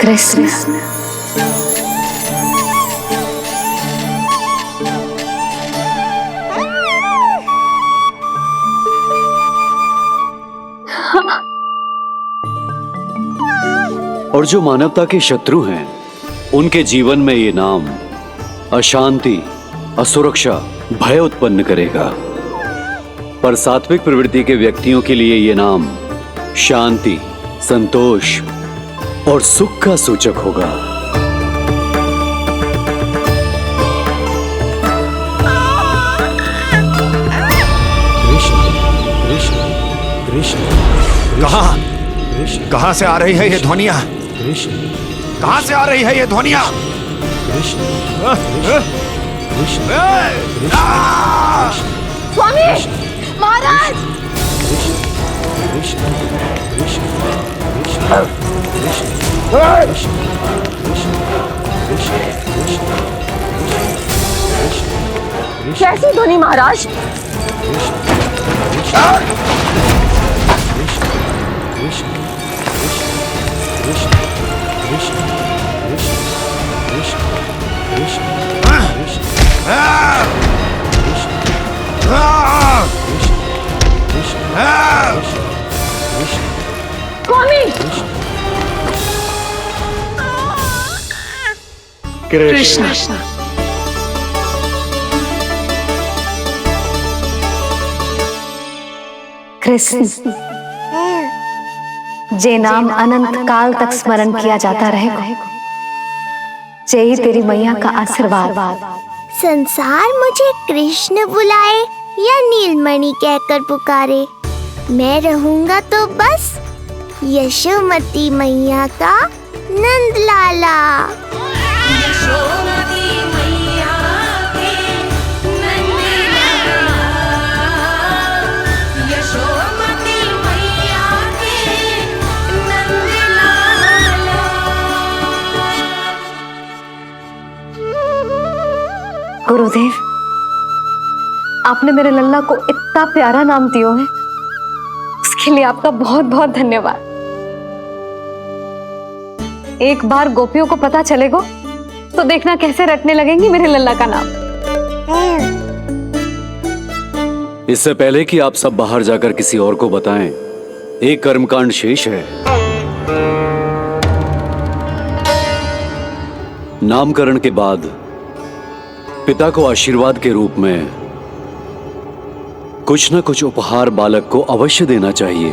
कृष्ण। और जो मानवता के शत्रु हैं, उनके जीवन में ये नाम अशांति, असुरक्षा, भय उत्पन्न करेगा। पर सात्विक प्रवृत्ति के व्यक्तियों के लिए ये नाम शांति, संतोष और सुख का सूचक होगा। कहां से आ रही है ये ध्वनियां? कहां से आ रही है ये ध्वनियां? स्वामी महाराज, कैसी ध्वनि महाराज? स्वामी कृष्ण। कृष्ण, जे नाम अनंत काल तक स्मरण किया जाता रहेगा, जय तेरी मैया का आशीर्वाद। संसार मुझे कृष्ण बुलाए या नीलमणि कहकर पुकारे, मैं रहूंगा तो बस यशोमती मैया का नंद लाला। यशोमती मैया के नंद लाला, यशोमती मैया के नंद लाला। गुरुदेव, आपने मेरे लल्ला को इतना प्यारा नाम दिया है, उसके लिए आपका बहुत बहुत धन्यवाद। एक बार गोपियों को पता चलेगा तो देखना कैसे रटने लगेंगी मेरे लल्ला का नाम। इससे पहले कि आप सब बाहर जाकर किसी और को बताएं, एक कर्मकांड शेष है। नामकरण के बाद पिता को आशीर्वाद के रूप में कुछ न कुछ उपहार बालक को अवश्य देना चाहिए।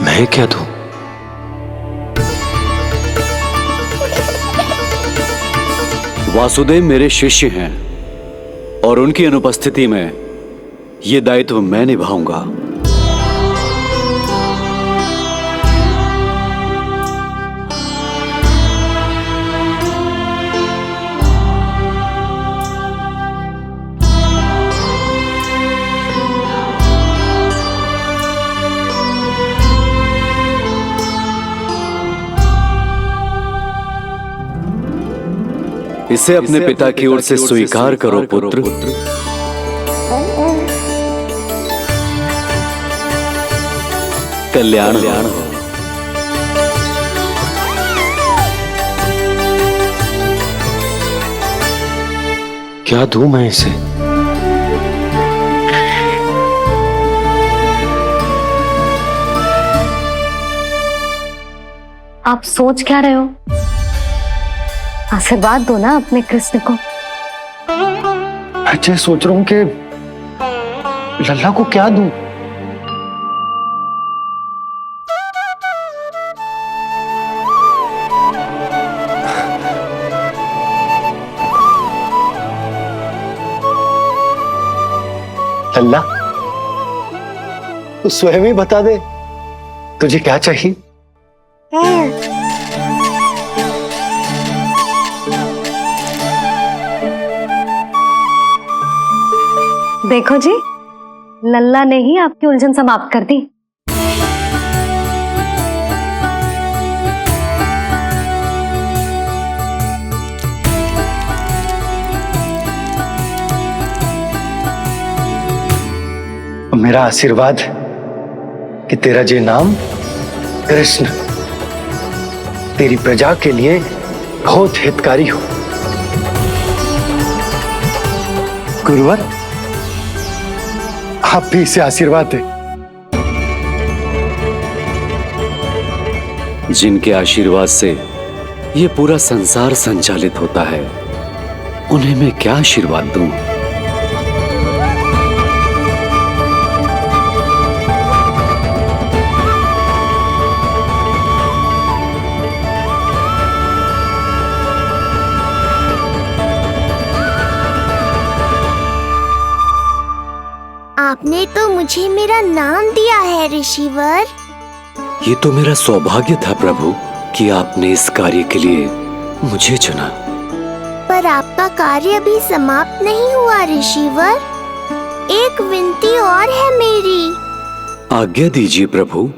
मैं क्या दूं? वासुदेव मेरे शिष्य हैं और उनकी अनुपस्थिति में यह दायित्व मैं निभाऊंगा। इसे अपने पिता की ओर से स्वीकार करो पुत्र। कल्याण हो। क्या दूं मैं इसे? आप सोच क्या रहे हो? आशीर्वाद दो ना अपने कृष्ण को। अच्छा, सोच रहा हूं कि लल्ला को क्या दूं? लल्ला, तू स्वयं ही बता दे, तुझे क्या चाहिए? देखो जी, लल्ला ने ही आपकी उलझन समाप्त कर दी। मेरा आशीर्वाद कि तेरा ये नाम कृष्ण तेरी प्रजा के लिए बहुत हितकारी हो। गुरुवर, आप भी इसे आशीर्वाद दें। जिनके आशीर्वाद से ये पूरा संसार संचालित होता है, उन्हें मैं क्या आशीर्वाद दूं? आपने तो मुझे मेरा नाम दिया है ऋषिवर। ये तो मेरा सौभाग्य था प्रभु कि आपने इस कार्य के लिए मुझे चुना। पर आपका कार्य अभी समाप्त नहीं हुआ ऋषिवर। एक विनती और है मेरी। आज्ञा दीजिए प्रभु,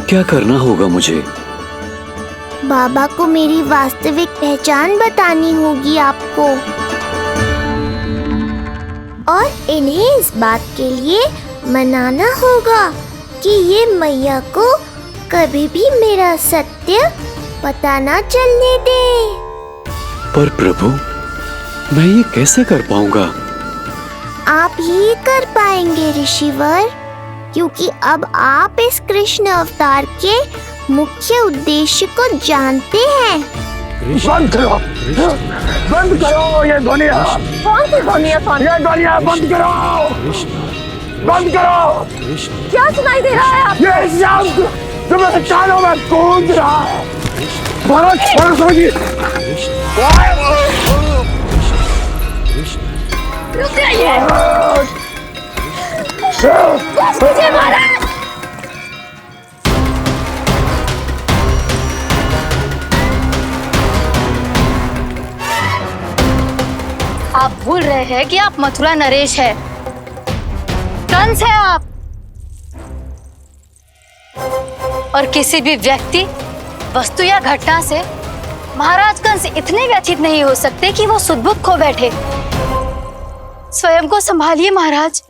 क्या करना होगा मुझे? बाबा को मेरी वास्तविक पहचान बतानी होगी आपको, और इन्हें इस बात के लिए मनाना होगा कि ये मैया को कभी भी मेरा सत्य पता ना चलने दे। पर प्रभु, मैं ये कैसे कर पाऊंगा? आप ही कर पाएंगे ऋषिवर, क्योंकि अब आप इस कृष्ण अवतार के मुख्य उद्देश्य को जानते हैं। बंद करो, बंद करो ये ध्वनिया। कौन सी ध्वनिया? ये ध्वनिया बंद करो, बंद करो। क्या सुनाई दे रहा है आप? ये शब्द जो मेरे कानों में गूंज रहा है। भरत, भरत समझिए। रुक जाइए। बस कीजिए महाराज। आप भूल रहे हैं कि आप मथुरा नरेश है, कंस है आप। और किसी भी व्यक्ति, वस्तु या घटना से महाराज कंस इतने व्यथित नहीं हो सकते कि वो सुदबुद्ध खो बैठे। स्वयं को संभालिए महाराज।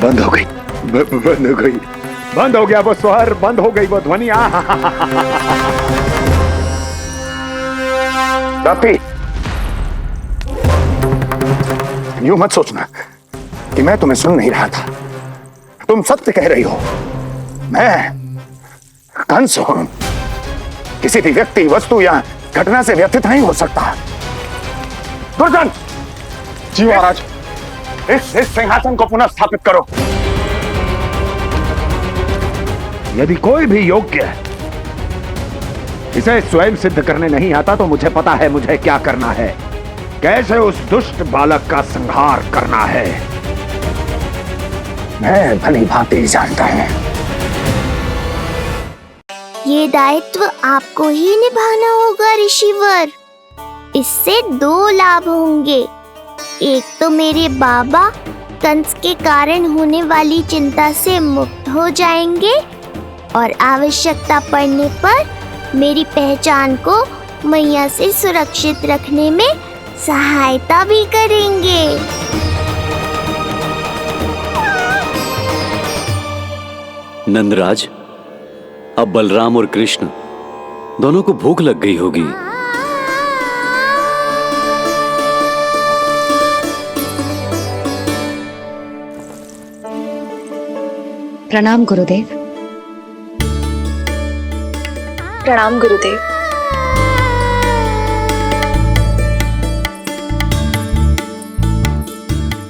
बंद हो गई, बंद हो गई, बंद हो गया वो स्वर, बंद हो गई वो ध्वनिया। यूं मत सोचना कि मैं तुम्हें सुन नहीं रहा था। तुम सत्य कह रही हो। मैं कंस हूं। किसी भी व्यक्ति, वस्तु या घटना से व्यथित नहीं हो सकता। दुर्जन जी महाराज, इस सिंहासन को पुनः स्थापित करो। यदि कोई भी योग्य इसे स्वयं सिद्ध करने नहीं आता तो मुझे पता है मुझे क्या करना है, कैसे उस दुष्ट बालक का संहार करना है। मैं भली भांति जानता हूं। ये दायित्व आपको ही निभाना होगा ऋषिवर। इससे दो लाभ होंगे। एक तो मेरे बाबा कंस के कारण होने वाली चिंता से मुक्त हो जाएंगे, और आवश्यकता पड़ने पर मेरी पहचान को मैया से सुरक्षित रखने में सहायता भी करेंगे। नंदराज, अब बलराम और कृष्ण दोनों को भूख लग गई होगी। प्रणाम गुरुदेव। प्रणाम गुरुदेव।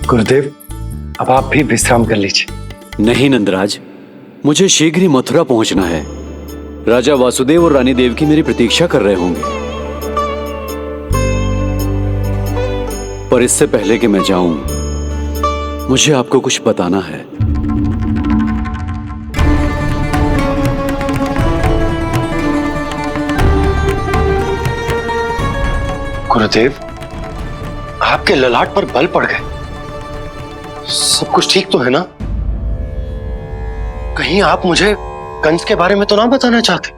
गुरुदेव, अब आप भी विश्राम कर लीजिए। नहीं नंदराज, मुझे शीघ्र ही मथुरा पहुंचना है। राजा वासुदेव और रानी देवकी मेरी प्रतीक्षा कर रहे होंगे। पर इससे पहले कि मैं जाऊं, मुझे आपको कुछ बताना है। गुरुदेव, आपके ललाट पर बल पड़ गए। सब कुछ ठीक तो है ना? कहीं आप मुझे कंस के बारे में तो ना बताना चाहते?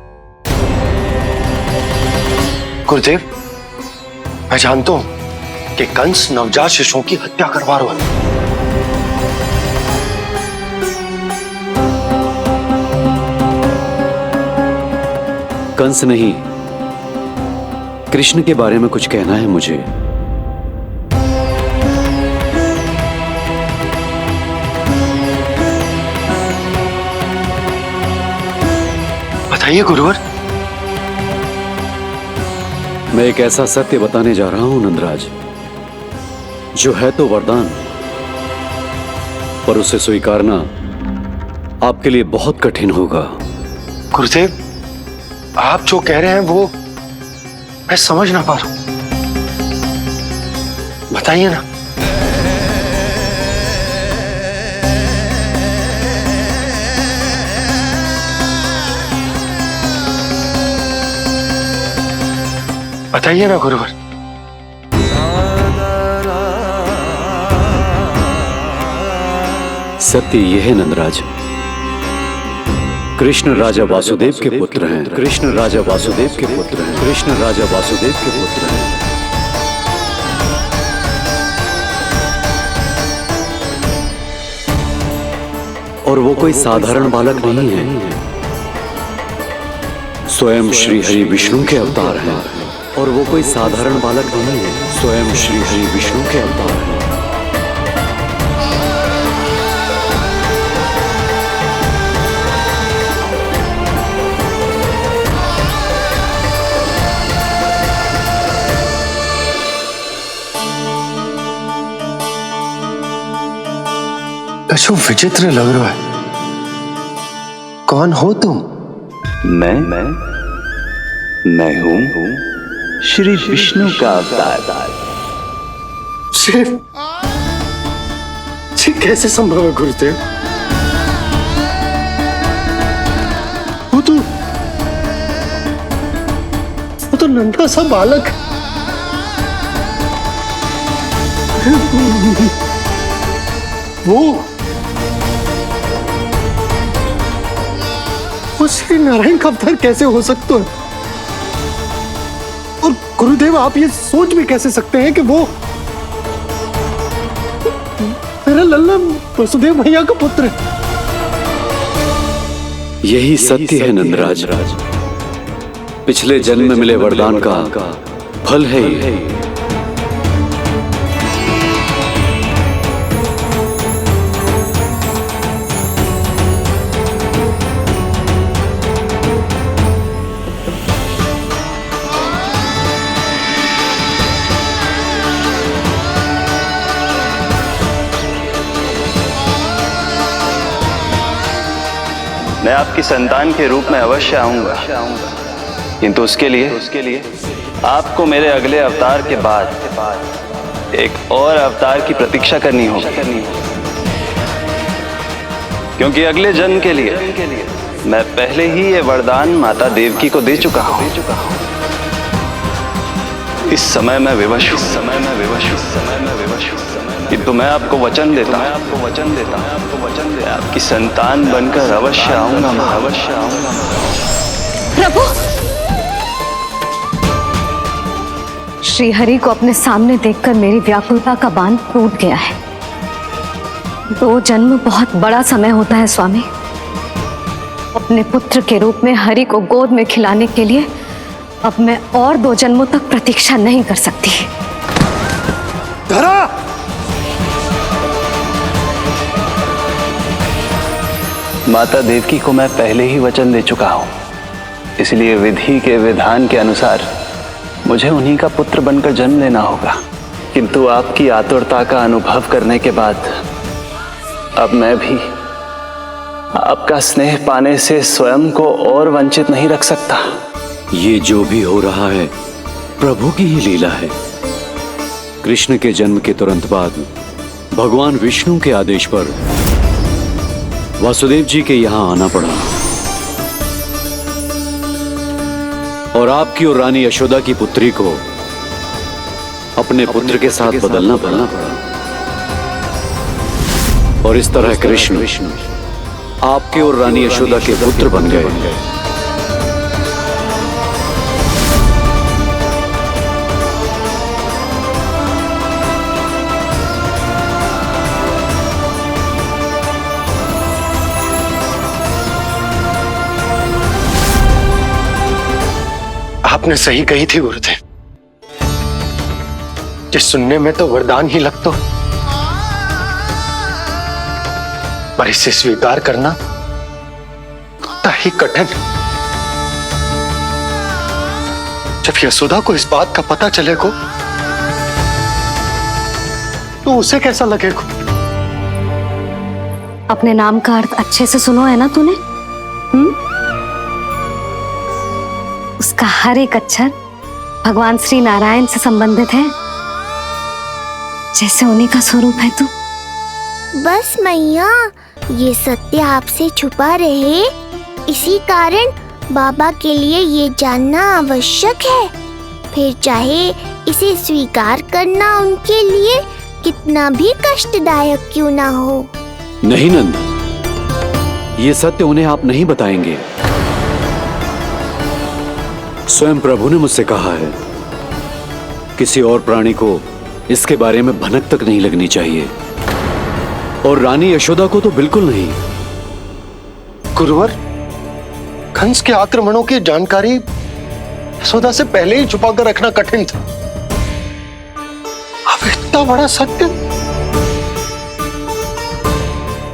गुरुदेव, मैं जानता हूं कि कंस नवजात शिशुओं की हत्या करवा रहा है। कंस नहीं, कृष्ण के बारे में कुछ कहना है मुझे। बताइए गुरुवर। मैं एक ऐसा सत्य बताने जा रहा हूं नंदराज, जो है तो वरदान, पर उसे स्वीकारना आपके लिए बहुत कठिन होगा। गुरुदेव, आप जो कह रहे हैं वो मैं समझ ना पा रहा हूं, बताइए ना। बताइए ना गुरुवर। सत्य यह है नंदराज, कृष्ण राजा वासुदेव के पुत्र हैं। कृष्ण राजा वासुदेव के पुत्र हैं। कृष्ण राजा वासुदेव के पुत्र हैं। और वो कोई साधारण बालक नहीं है, स्वयं श्री हरि विष्णु के अवतार हैं। और वो कोई साधारण बालक नहीं है, स्वयं श्री हरि विष्णु के अवतार हैं। कछु विचित्र लग रहा है। कौन हो तुम? मैं हूं श्री विष्णु का अवतार। शिव, ये कैसे संभव है गुरुदेव? वो तो नन्हा सा बालक है। वो श्री नारायण का अवतार कैसे हो सकता है? और गुरुदेव, आप ये सोच भी कैसे सकते हैं कि वो मेरा लल्ला वसुदेव भैया का पुत्र है? यही सत्य है नंदराज, पिछले जन्म में मिले वरदान का फल है ये। मैं आपकी संतान के रूप में अवश्य आऊंगा, किंतु उसके लिए आपको मेरे अगले अवतार के बाद एक और अवतार की प्रतीक्षा करनी होगी, क्योंकि अगले जन्म के लिए मैं पहले ही ये वरदान माता देवकी को दे चुका हूं। इस समय मैं विवश हूं, किंतु मैं आपको वचन देता हूं, आपकी संतान बनकर अवश्य आऊंगा, मैं अवश्य आऊंगा। प्रभु, श्री हरि को अपने सामने देखकर मेरी व्याकुलता का बांध टूट गया है। 2 जन्म बहुत बड़ा समय होता है स्वामी। अपने पुत्र के रूप में हरि को गोद में खिलाने के लिए अब मैं और 2 जन्मों तक प्रतीक्षा नहीं कर सकती। धरा! माता देवकी को मैं पहले ही वचन दे चुका हूं, इसलिए विधि के विधान के अनुसार मुझे उन्हीं का पुत्र बनकर जन्म लेना होगा। किंतु आपकी आतुरता का अनुभव करने के बाद अब मैं भी आपका स्नेह पाने से स्वयं को और वंचित नहीं रख सकता। ये जो भी हो रहा है प्रभु की ही लीला है। कृष्ण के जन्म के तुरंत बाद भगवान विष्णु के आदेश पर वासुदेव जी के यहां आना पड़ा और आपकी और रानी यशोदा की पुत्री को अपने पुत्र के साथ बदलना पड़ा और इस तरह कृष्ण आपके और रानी यशोदा के पुत्र बन गए। आपने सही कही थी गुरुदेव। जिस सुनने में तो वरदान ही लगता, पर इसे स्वीकार करना उतना ही कठिन। जब यशोदा को इस बात का पता चलेगा तो उसे कैसा लगेगा? अपने नाम का अर्थ अच्छे से सुनो है ना तूने? उसका हर एक अक्षर भगवान श्री नारायण से संबंधित है, जैसे उन्हीं का स्वरूप है तू। बस मैया, ये सत्य आपसे छुपा रहे, इसी कारण बाबा के लिए ये जानना आवश्यक है। फिर चाहे इसे स्वीकार करना उनके लिए कितना भी कष्टदायक क्यों ना हो। नहीं नंद, ये सत्य उन्हें आप नहीं बताएंगे। स्वयं प्रभु ने मुझसे कहा है, किसी और प्राणी को इसके बारे में भनक तक नहीं लगनी चाहिए, और रानी यशोदा को तो बिल्कुल नहीं। गुरुवर, कंस के आक्रमणों की जानकारी यशोदा से पहले ही छुपा कर रखना कठिन था। अब इतना बड़ा सत्य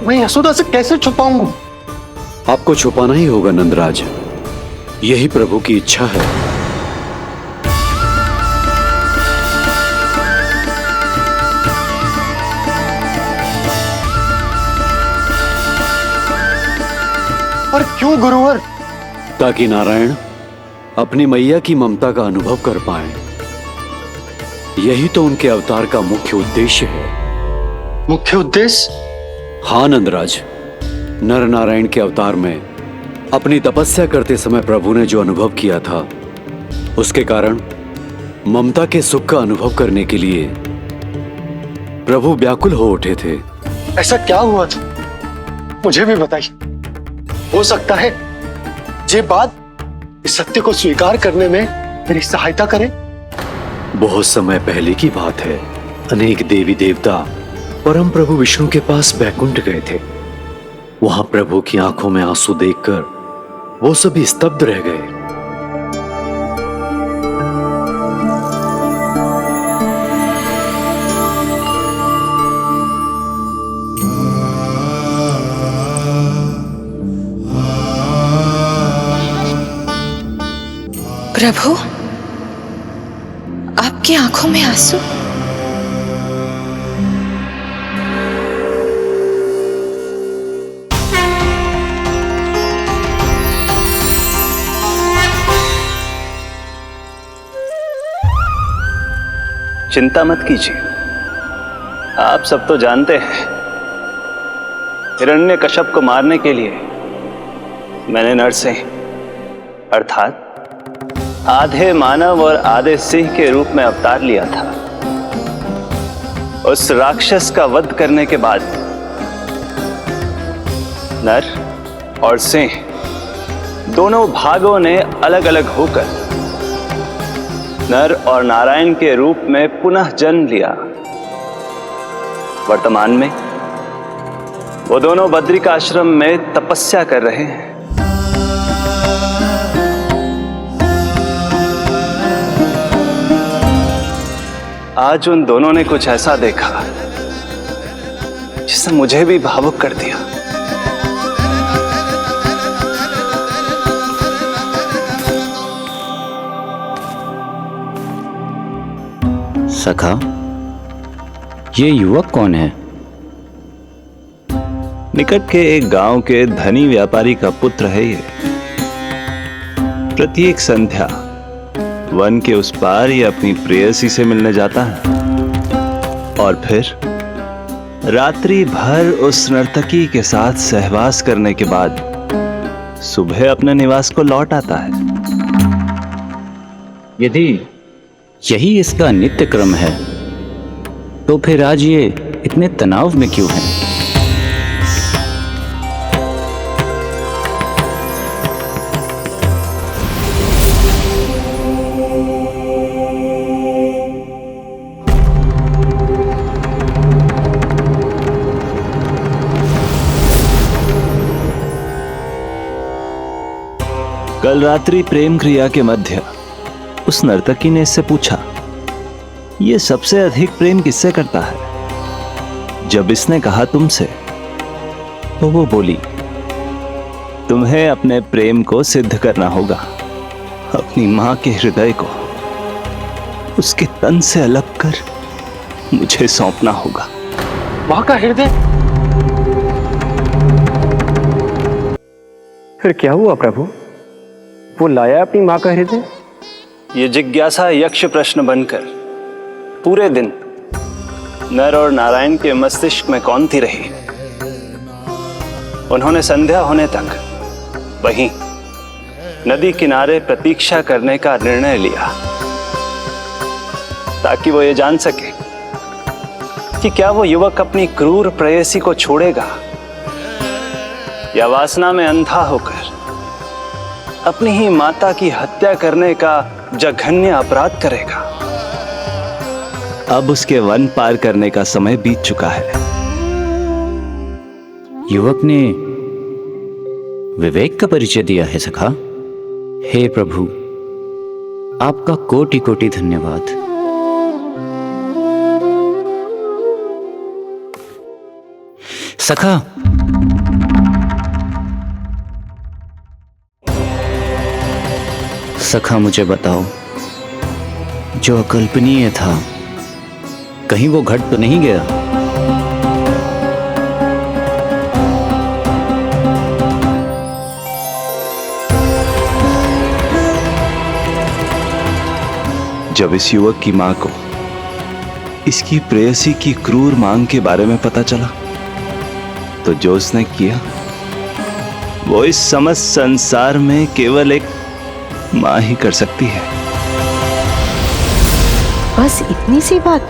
मैं यशोदा से कैसे छुपाऊंगा? आपको छुपाना ही होगा नंदराज, यही प्रभु की इच्छा है। पर क्यों गुरुवर? ताकि नारायण अपनी मैया की ममता का अनुभव कर पाए। यही तो उनके अवतार का मुख्य उद्देश्य है। मुख्य उद्देश्य? हाँ नंदराज, नर नारायण के अवतार में अपनी तपस्या करते समय प्रभु ने जो अनुभव किया था, उसके कारण ममता के सुख का अनुभव करने के लिए प्रभु व्याकुल हो उठे थे। ऐसा क्या हुआ था, मुझे भी बताइए। हो सकता है ये बात इस सत्य को स्वीकार करने में मेरी सहायता करे। बहुत समय पहले की बात है। अनेक देवी देवता परम प्रभु विष्णु के पास बैकुंठ गए थे। वहां प्रभु की आंखों में आंसू देखकर वो सभी स्तब्ध रह गए। प्रभु, आपकी आंखों में आंसू? चिंता मत कीजिए, आप सब तो जानते हैं, हिरण्यकश्यप को मारने के लिए मैंने नरसिंह अर्थात आधे मानव और आधे सिंह के रूप में अवतार लिया था। उस राक्षस का वध करने के बाद नर और सिंह दोनों भागों ने अलग अलग होकर नर और नारायण के रूप में पुनः जन्म लिया। वर्तमान में वो दोनों बद्रिकाश्रम में तपस्या कर रहे हैं। आज उन दोनों ने कुछ ऐसा देखा जिसने मुझे भी भावुक कर दिया। सखा, ये युवक कौन है? निकट के एक गांव के धनी व्यापारी का पुत्र है ये। प्रत्येक संध्या वन के उस पार ये अपनी प्रेयसी से मिलने जाता है और फिर रात्रि भर उस नर्तकी के साथ सहवास करने के बाद सुबह अपने निवास को लौट आता है। यदि यही इसका नित्य क्रम है तो फिर आज ये इतने तनाव में क्यों है? कल रात्रि प्रेम क्रिया के मध्य उस नर्तकी ने इससे पूछा, ये सबसे अधिक प्रेम किससे करता है? जब इसने कहा तुमसे, तो वो बोली, तुम्हें अपने प्रेम को सिद्ध करना होगा। अपनी मां के हृदय को उसके तन से अलग कर मुझे सौंपना होगा। मां का हृदय? फिर क्या हुआ प्रभु? वो लाया अपनी मां का हृदय? ये जिज्ञासा यक्ष प्रश्न बनकर पूरे दिन नर और नारायण के मस्तिष्क में कौंधती रही। उन्होंने संध्या होने तक वहीं नदी किनारे प्रतीक्षा करने का निर्णय लिया, ताकि वो ये जान सके कि क्या वो युवक अपनी क्रूर प्रेयसी को छोड़ेगा या वासना में अंधा होकर अपनी ही माता की हत्या करने का जघन्य अपराध करेगा। अब उसके वन पार करने का समय बीत चुका है। युवक ने विवेक का परिचय दिया है सखा। हे प्रभु, आपका कोटि कोटि धन्यवाद। सखा, सखा मुझे बताओ, जो अकल्पनीय था कहीं वो घट तो नहीं गया? जब इस युवक की मां को इसकी प्रेयसी की क्रूर मांग के बारे में पता चला, तो जो उसने किया वो इस समस्त संसार में केवल एक मां ही कर सकती है। बस इतनी सी बात?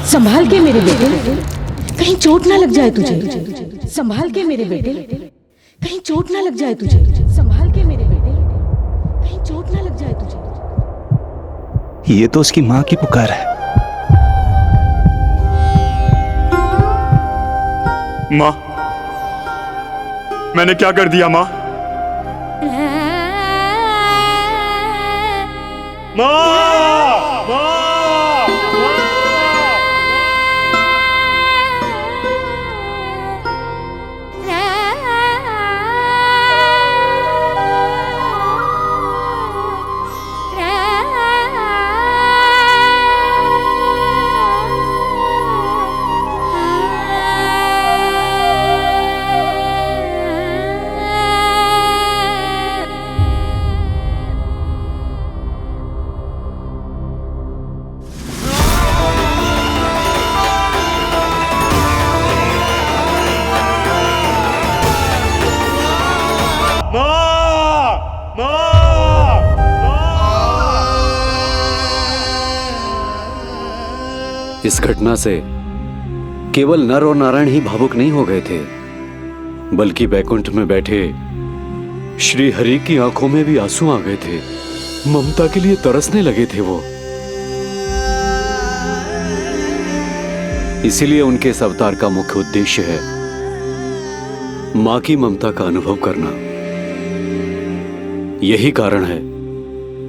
संभाल के मेरे बेटे, कहीं चोट ना लग जाए तुझे। संभाल के मेरे बेटे, कहीं चोट ना लग जाए तुझे। संभाल के मेरे बेटे, कहीं चोट ना लग जाए तुझे। ये तो उसकी मां की पुकार है। मां, मैंने क्या कर दिया मां? मां! इस घटना से केवल नर और नारायण ही भावुक नहीं हो गए थे, बल्कि बैकुंठ में बैठे श्री हरि की आंखों में भी आंसू आ गए थे। ममता के लिए तरसने लगे थे वो। इसीलिए उनके इस अवतार का मुख्य उद्देश्य है मां की ममता का अनुभव करना। यही कारण है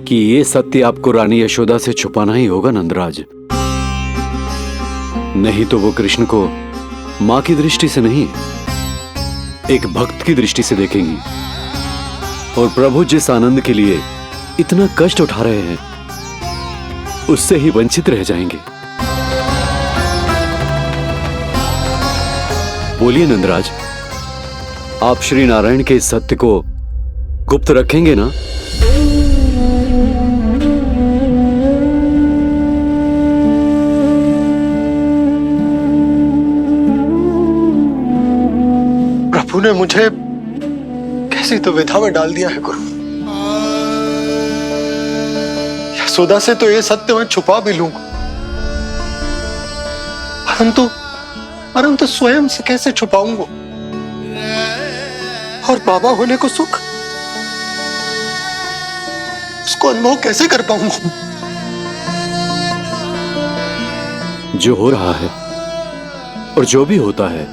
कि ये सत्य आपको रानी यशोदा से छुपाना ही होगा नंदराज। नहीं तो वो कृष्ण को मां की दृष्टि से नहीं, एक भक्त की दृष्टि से देखेंगी, और प्रभु जिस आनंद के लिए इतना कष्ट उठा रहे हैं उससे ही वंचित रह जाएंगे। बोलिए नंदराज, आप श्री नारायण के इस सत्य को गुप्त रखेंगे ना? प्रभु ने मुझे कैसी दुविधा में डाल दिया है गुरु। यशोदा से तो ये सत्य मैं छुपा भी लूंगा, परंतु स्वयं से कैसे छुपाऊंगा? और बाबा होने को सुख, उसको अनुभव कैसे कर पाऊंगा? जो हो रहा है और जो भी होता है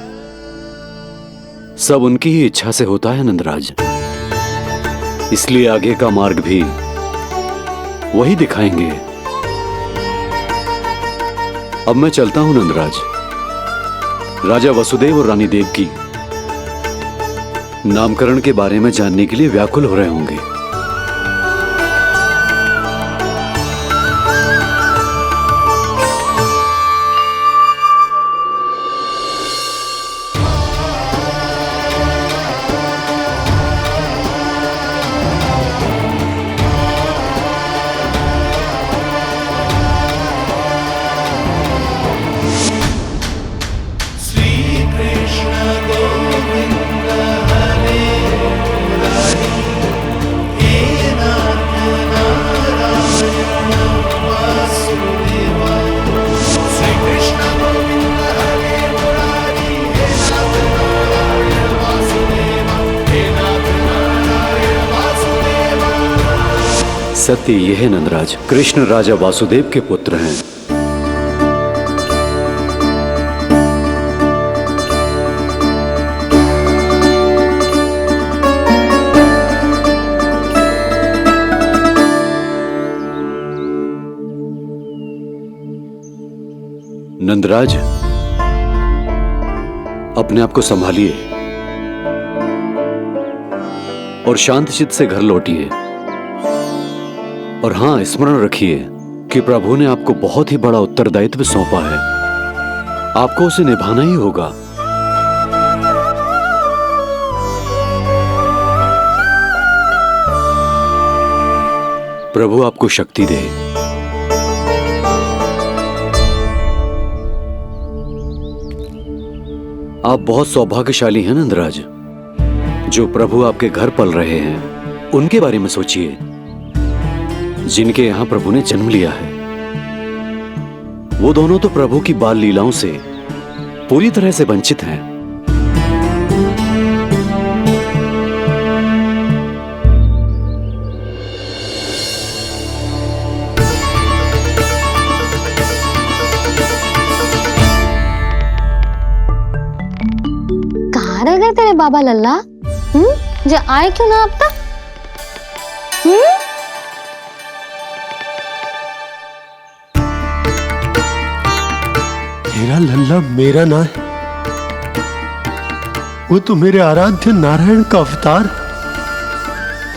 सब उनकी ही इच्छा से होता है नंदराज। इसलिए आगे का मार्ग भी वही दिखाएंगे। अब मैं चलता हूं नंदराज। राजा वसुदेव और रानी देवकी नामकरण के बारे में जानने के लिए व्याकुल हो रहे होंगे। सत्य यह है नंदराज, कृष्ण राजा वासुदेव के पुत्र हैं। नंदराज, अपने आप को संभालिए और शांत चित्त से घर लौटिए। और हां, स्मरण रखिए कि प्रभु ने आपको बहुत ही बड़ा उत्तरदायित्व सौंपा है, आपको उसे निभाना ही होगा। प्रभु आपको शक्ति दे। आप बहुत सौभाग्यशाली हैं नंदराज। जो प्रभु आपके घर पल रहे हैं उनके बारे में सोचिए, जिनके यहां प्रभु ने जन्म लिया है। वो दोनों तो प्रभु की बाल लीलाओं से पूरी तरह से वंचित हैं। कहाँ रह गए तेरे बाबा लल्ला? जो आए क्यों ना अब तक? मेरा लल्ला मेरा ना है, वो तो मेरे आराध्य नारायण का अवतार।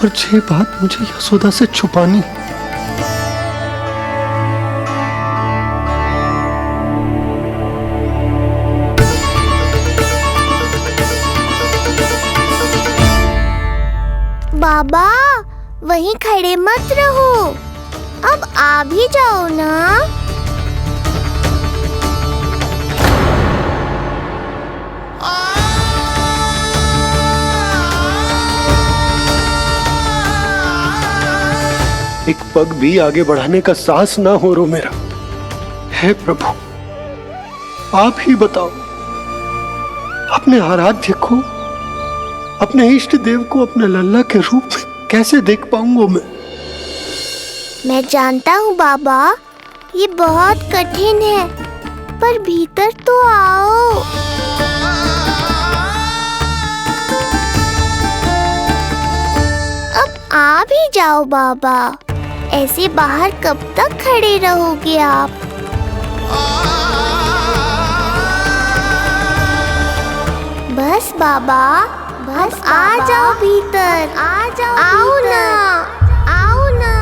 और ये बात मुझे यशोदा से छुपानी। बाबा वहीं खड़े मत रहो, अब आ भी जाओ ना। एक पग भी आगे बढ़ाने का साहस ना हो रो मेरा। हे प्रभु, आप ही बताओ, अपने आराध्य को, अपने इष्ट देव को अपने लल्ला के रूप में कैसे देख पाऊंगा मैं? मैं जानता हूँ बाबा, ये बहुत कठिन है, पर भीतर तो आओ। अब आ भी जाओ बाबा, ऐसे बाहर कब तक खड़े रहोगे आप? बस बाबा, बस आ जाओ भीतर, आ जाओ, आओ ना, आओ ना।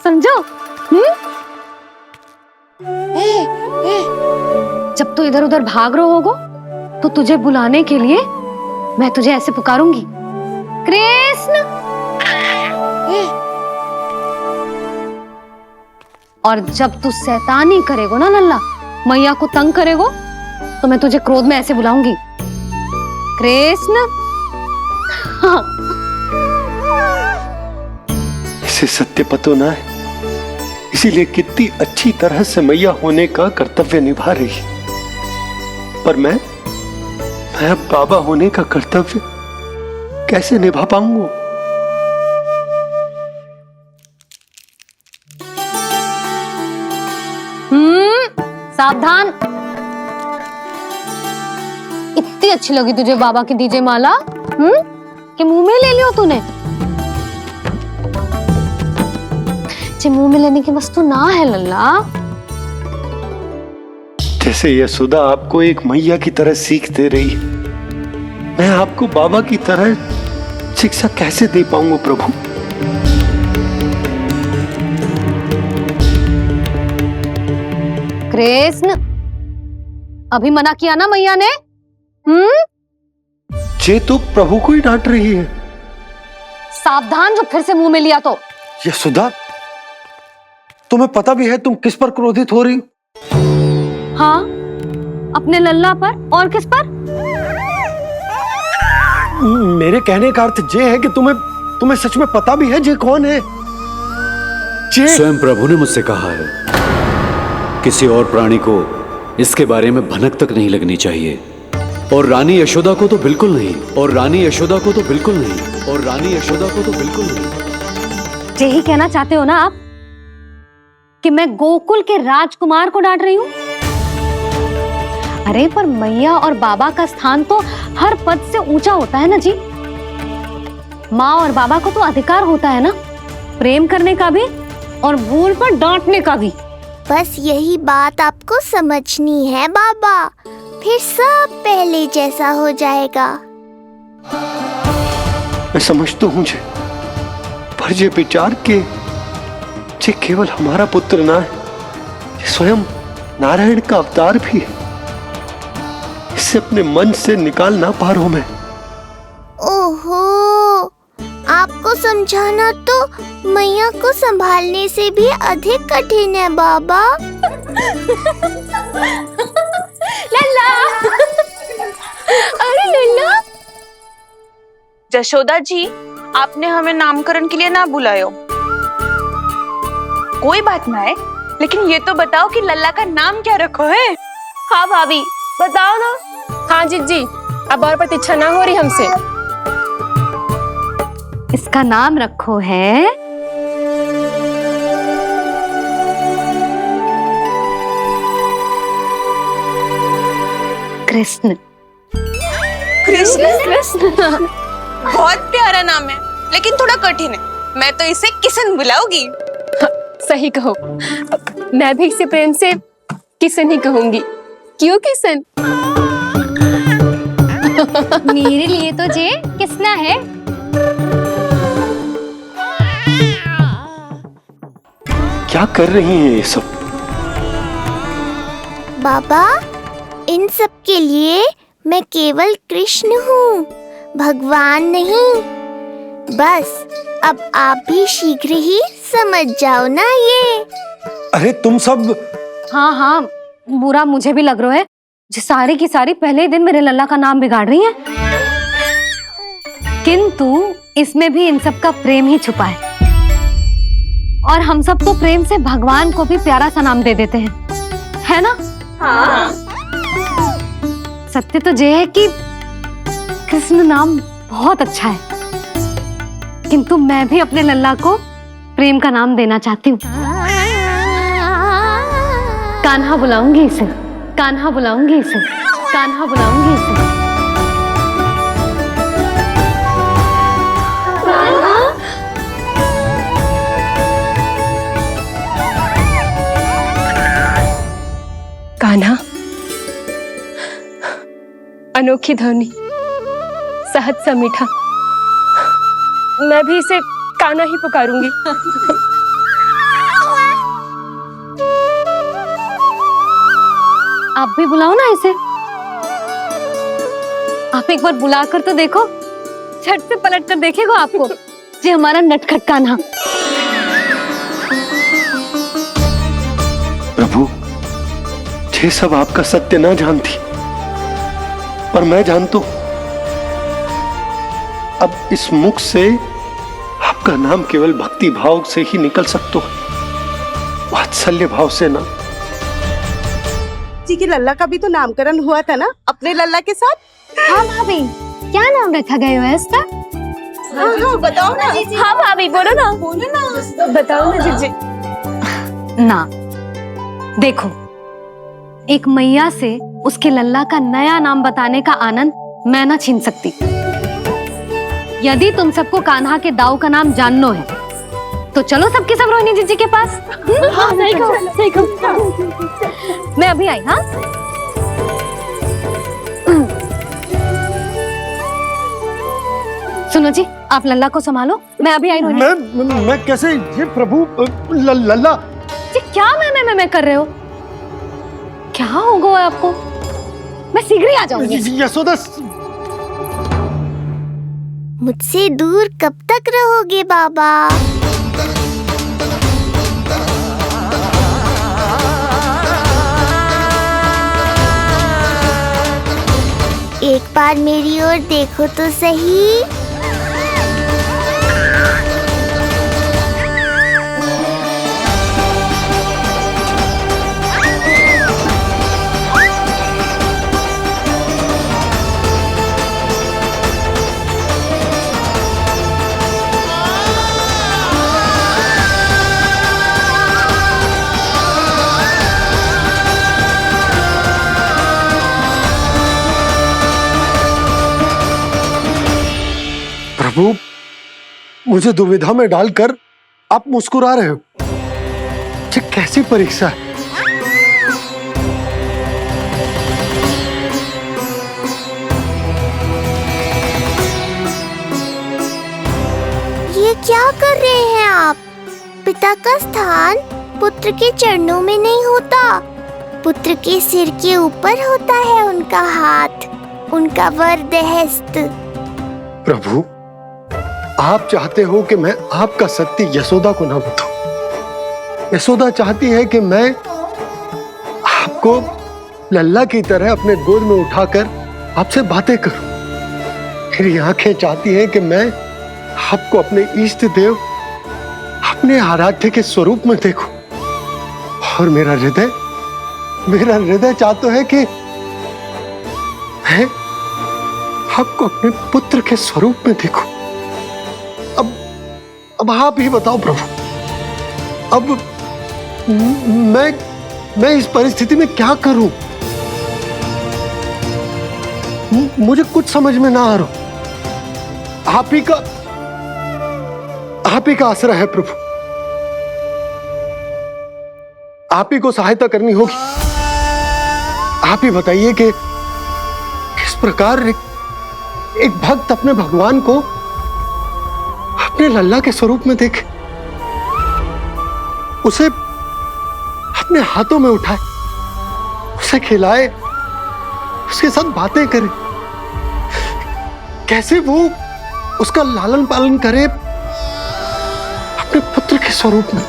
समझो? जब तू इधर उधर भाग रहा होगा तो तुझे बुलाने के लिए मैं तुझे ऐसे पुकारूंगी, कृष्ण। और जब तू शैतानी करेगो ना लल्ला, मैया को तंग करेगो, तो मैं तुझे क्रोध में ऐसे बुलाऊंगी, कृष्ण। हाँ। से सत्य पतो ना है, इसीलिए कितनी अच्छी तरह से मैया होने का कर्तव्य निभा रही। पर मैं अब बाबा होने का कर्तव्य कैसे निभा पाऊंगा? सावधान। इतनी अच्छी लगी तुझे बाबा की दीजे माला, कि मुंह में ले लियो तूने? मुंह में लेने की वस्तु ना है लल्ला। जैसे यशोदा आपको एक मैया की तरह सीख दे रही है, मैं आपको बाबा की तरह शिक्षा कैसे दे पाऊंगा प्रभु? कृष्ण, अभी मना किया ना मैया ने? ये तो प्रभु को ही डांट रही है। सावधान, जो फिर से मुंह में लिया तो। यशोदा, तुम्हें पता भी है तुम किस पर क्रोधित हो रही? हाँ, अपने लल्ला पर। और किस पर? मेरे कहने का अर्थ ये है कि तुम्हें सच में पता भी है जे कौन है? स्वयं प्रभु ने मुझसे कहा है, किसी और प्राणी को इसके बारे में भनक तक नहीं लगनी चाहिए। और रानी यशोदा को तो बिल्कुल नहीं, और रानी यशोदा को तो बिल्कुल नहीं, और रानी यशोदा को तो बिल्कुल नहीं। यही कहना चाहते हो ना आप कि मैं गोकुल के राजकुमार को डांट रही हूँ? अरे पर मैया और बाबा का स्थान तो हर पद से ऊंचा होता है ना जी। माँ और बाबा को तो अधिकार होता है ना प्रेम करने का भी और भूल पर डांटने का भी। बस यही बात आपको समझनी है बाबा, फिर सब पहले जैसा हो जाएगा। मैं समझता हूँ जे, पर ये विचार के जे केवल हमारा पुत्र ना है, ये स्वयं नारायण का अवतार भी है। इसे अपने मन से निकाल ना पा रहा हूं मैं। ओहो, आपको समझाना तो मैया को संभालने से भी अधिक कठिन है बाबा। लल्ला, अरे लल्ला। जशोदा जी, आपने हमें नामकरण के लिए ना बुलायो। कोई बात ना है, लेकिन ये तो बताओ कि लल्ला का नाम क्या रखो है? हाँ भाभी, बताओ ना। हाँ जी, अब और प्रतीक्षा ना हो रही हमसे। इसका नाम रखो है कृष्ण। कृष्ण बहुत प्यारा नाम है, लेकिन थोड़ा कठिन है। मैं तो इसे किशन बुलाऊंगी। सही कहो, मैं भी इसे प्रेम से किशन ही कहूंगी। क्यों किशन? मेरे लिए तो जे किसना है। क्या कर रही हैं ये सब? बाबा, इन सब के लिए मैं केवल कृष्ण हूँ, भगवान नहीं। बस अब आप भी शीघ्र ही समझ जाओ ना ये। अरे तुम सब। हाँ, बुरा मुझे भी लग रहा है, जो सारी की सारी पहले ही दिन मेरे लल्ला का नाम बिगाड़ रही है। किंतु इसमें भी इन सब का प्रेम ही छुपा है, और हम सब तो प्रेम से भगवान को भी प्यारा सा नाम दे देते हैं, है ना? हाँ। सत्य तो ये है कि कृष्ण नाम बहुत अच्छा है, किंतु मैं भी अपने लल्ला को प्रेम का नाम देना चाहती हूँ। कान्हा बुलाऊंगी इसे, कान्हा बुलाऊंगी इसे, कान्हा बुलाऊंगी इसे। कान्हा, अनोखी ध्वनि, सहज सा मीठा। मैं भी इसे कान्हा ही पुकारूंगी। आप भी बुलाओ ना इसे। आप एक बार बुलाकर तो देखो, झट से पलट कर देखेगा आपको ये हमारा नटखट कान्हा। प्रभु, ये सब आपका सत्य ना जानती, पर मैं जानता हूं। अब इस मुख से आप आपका नाम केवल भक्ति भाव से ही निकल सकता है, वात्सल्य भाव से ना। जी की लल्ला का भी तो नामकरण हुआ था ना अपने लल्ला के साथ। हाँ भाभी, क्या नाम रखा गया है इसका? हाँ, बताओ ना। हाँ भाभी, बोलो ना बताओ ना जीजी। ना देखो, एक मैया से उसके लल्ला का नया नाम बताने का आनंद मैं ना छीन सकती। यदि तुम सबको कान्हा के दाऊ का नाम जानना है तो चलो सबके सब रोहिणी जीजी के पास। हाँ, सही कहो। मैं अभी आई। हाँ, सुनो जी, आप लल्ला को संभालो, मैं अभी आई। रोहिणी, मैं कैसे? ये प्रभु लल्ला जी क्या मैं कर रहे हो? क्या हो गया आपको? मैं शीघ्र ही आ जाऊंगी। यशोदा, मुझसे दूर कब तक रहोगे बाबा? एक बार मेरी ओर देखो तो सही। प्रभु, मुझे दुविधा में डालकर आप मुस्कुरा रहे हो। ये कैसी परीक्षा है? ये क्या कर रहे हैं आप? पिता का स्थान पुत्र के चरणों में नहीं होता, पुत्र के सिर के ऊपर होता है उनका हाथ, उनका वरदहस्त। प्रभु, आप चाहते हो कि मैं आपका सत्य यशोदा को ना बताऊं। यशोदा चाहती है कि मैं आपको लल्ला की तरह अपने गोद में उठाकर आपसे बातें करूं। मेरी आंखें चाहती हैं कि मैं आपको अपने इष्ट देव, अपने आराध्य के स्वरूप में देखूं। और मेरा हृदय चाहता है कि मैं आपको अपने पुत्र के स्वरूप में देखूं। अब आप ही बताओ प्रभु, अब मैं इस परिस्थिति में क्या करूं? मुझे कुछ समझ में ना आ रहा। आप ही का आसरा है प्रभु, आप ही को सहायता करनी होगी। आप ही बताइए कि किस प्रकार एक भक्त अपने भगवान को अपने लल्ला के स्वरूप में देखे, उसे अपने हाथों में उठाए, उसे खिलाए, उसके साथ बातें करे, कैसे वो उसका लालन पालन करे अपने पुत्र के स्वरूप में।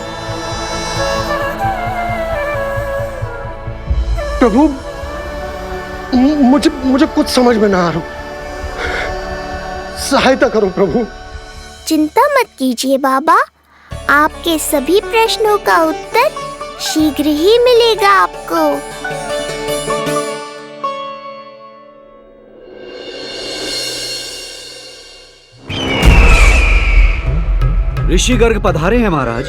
प्रभु, मुझे कुछ समझ में ना आ रहा। सहायता करो प्रभु। चिंता मत कीजिए बाबा, आपके सभी प्रश्नों का उत्तर शीघ्र ही मिलेगा आपको। ऋषि गर्ग पधारे हैं महाराज।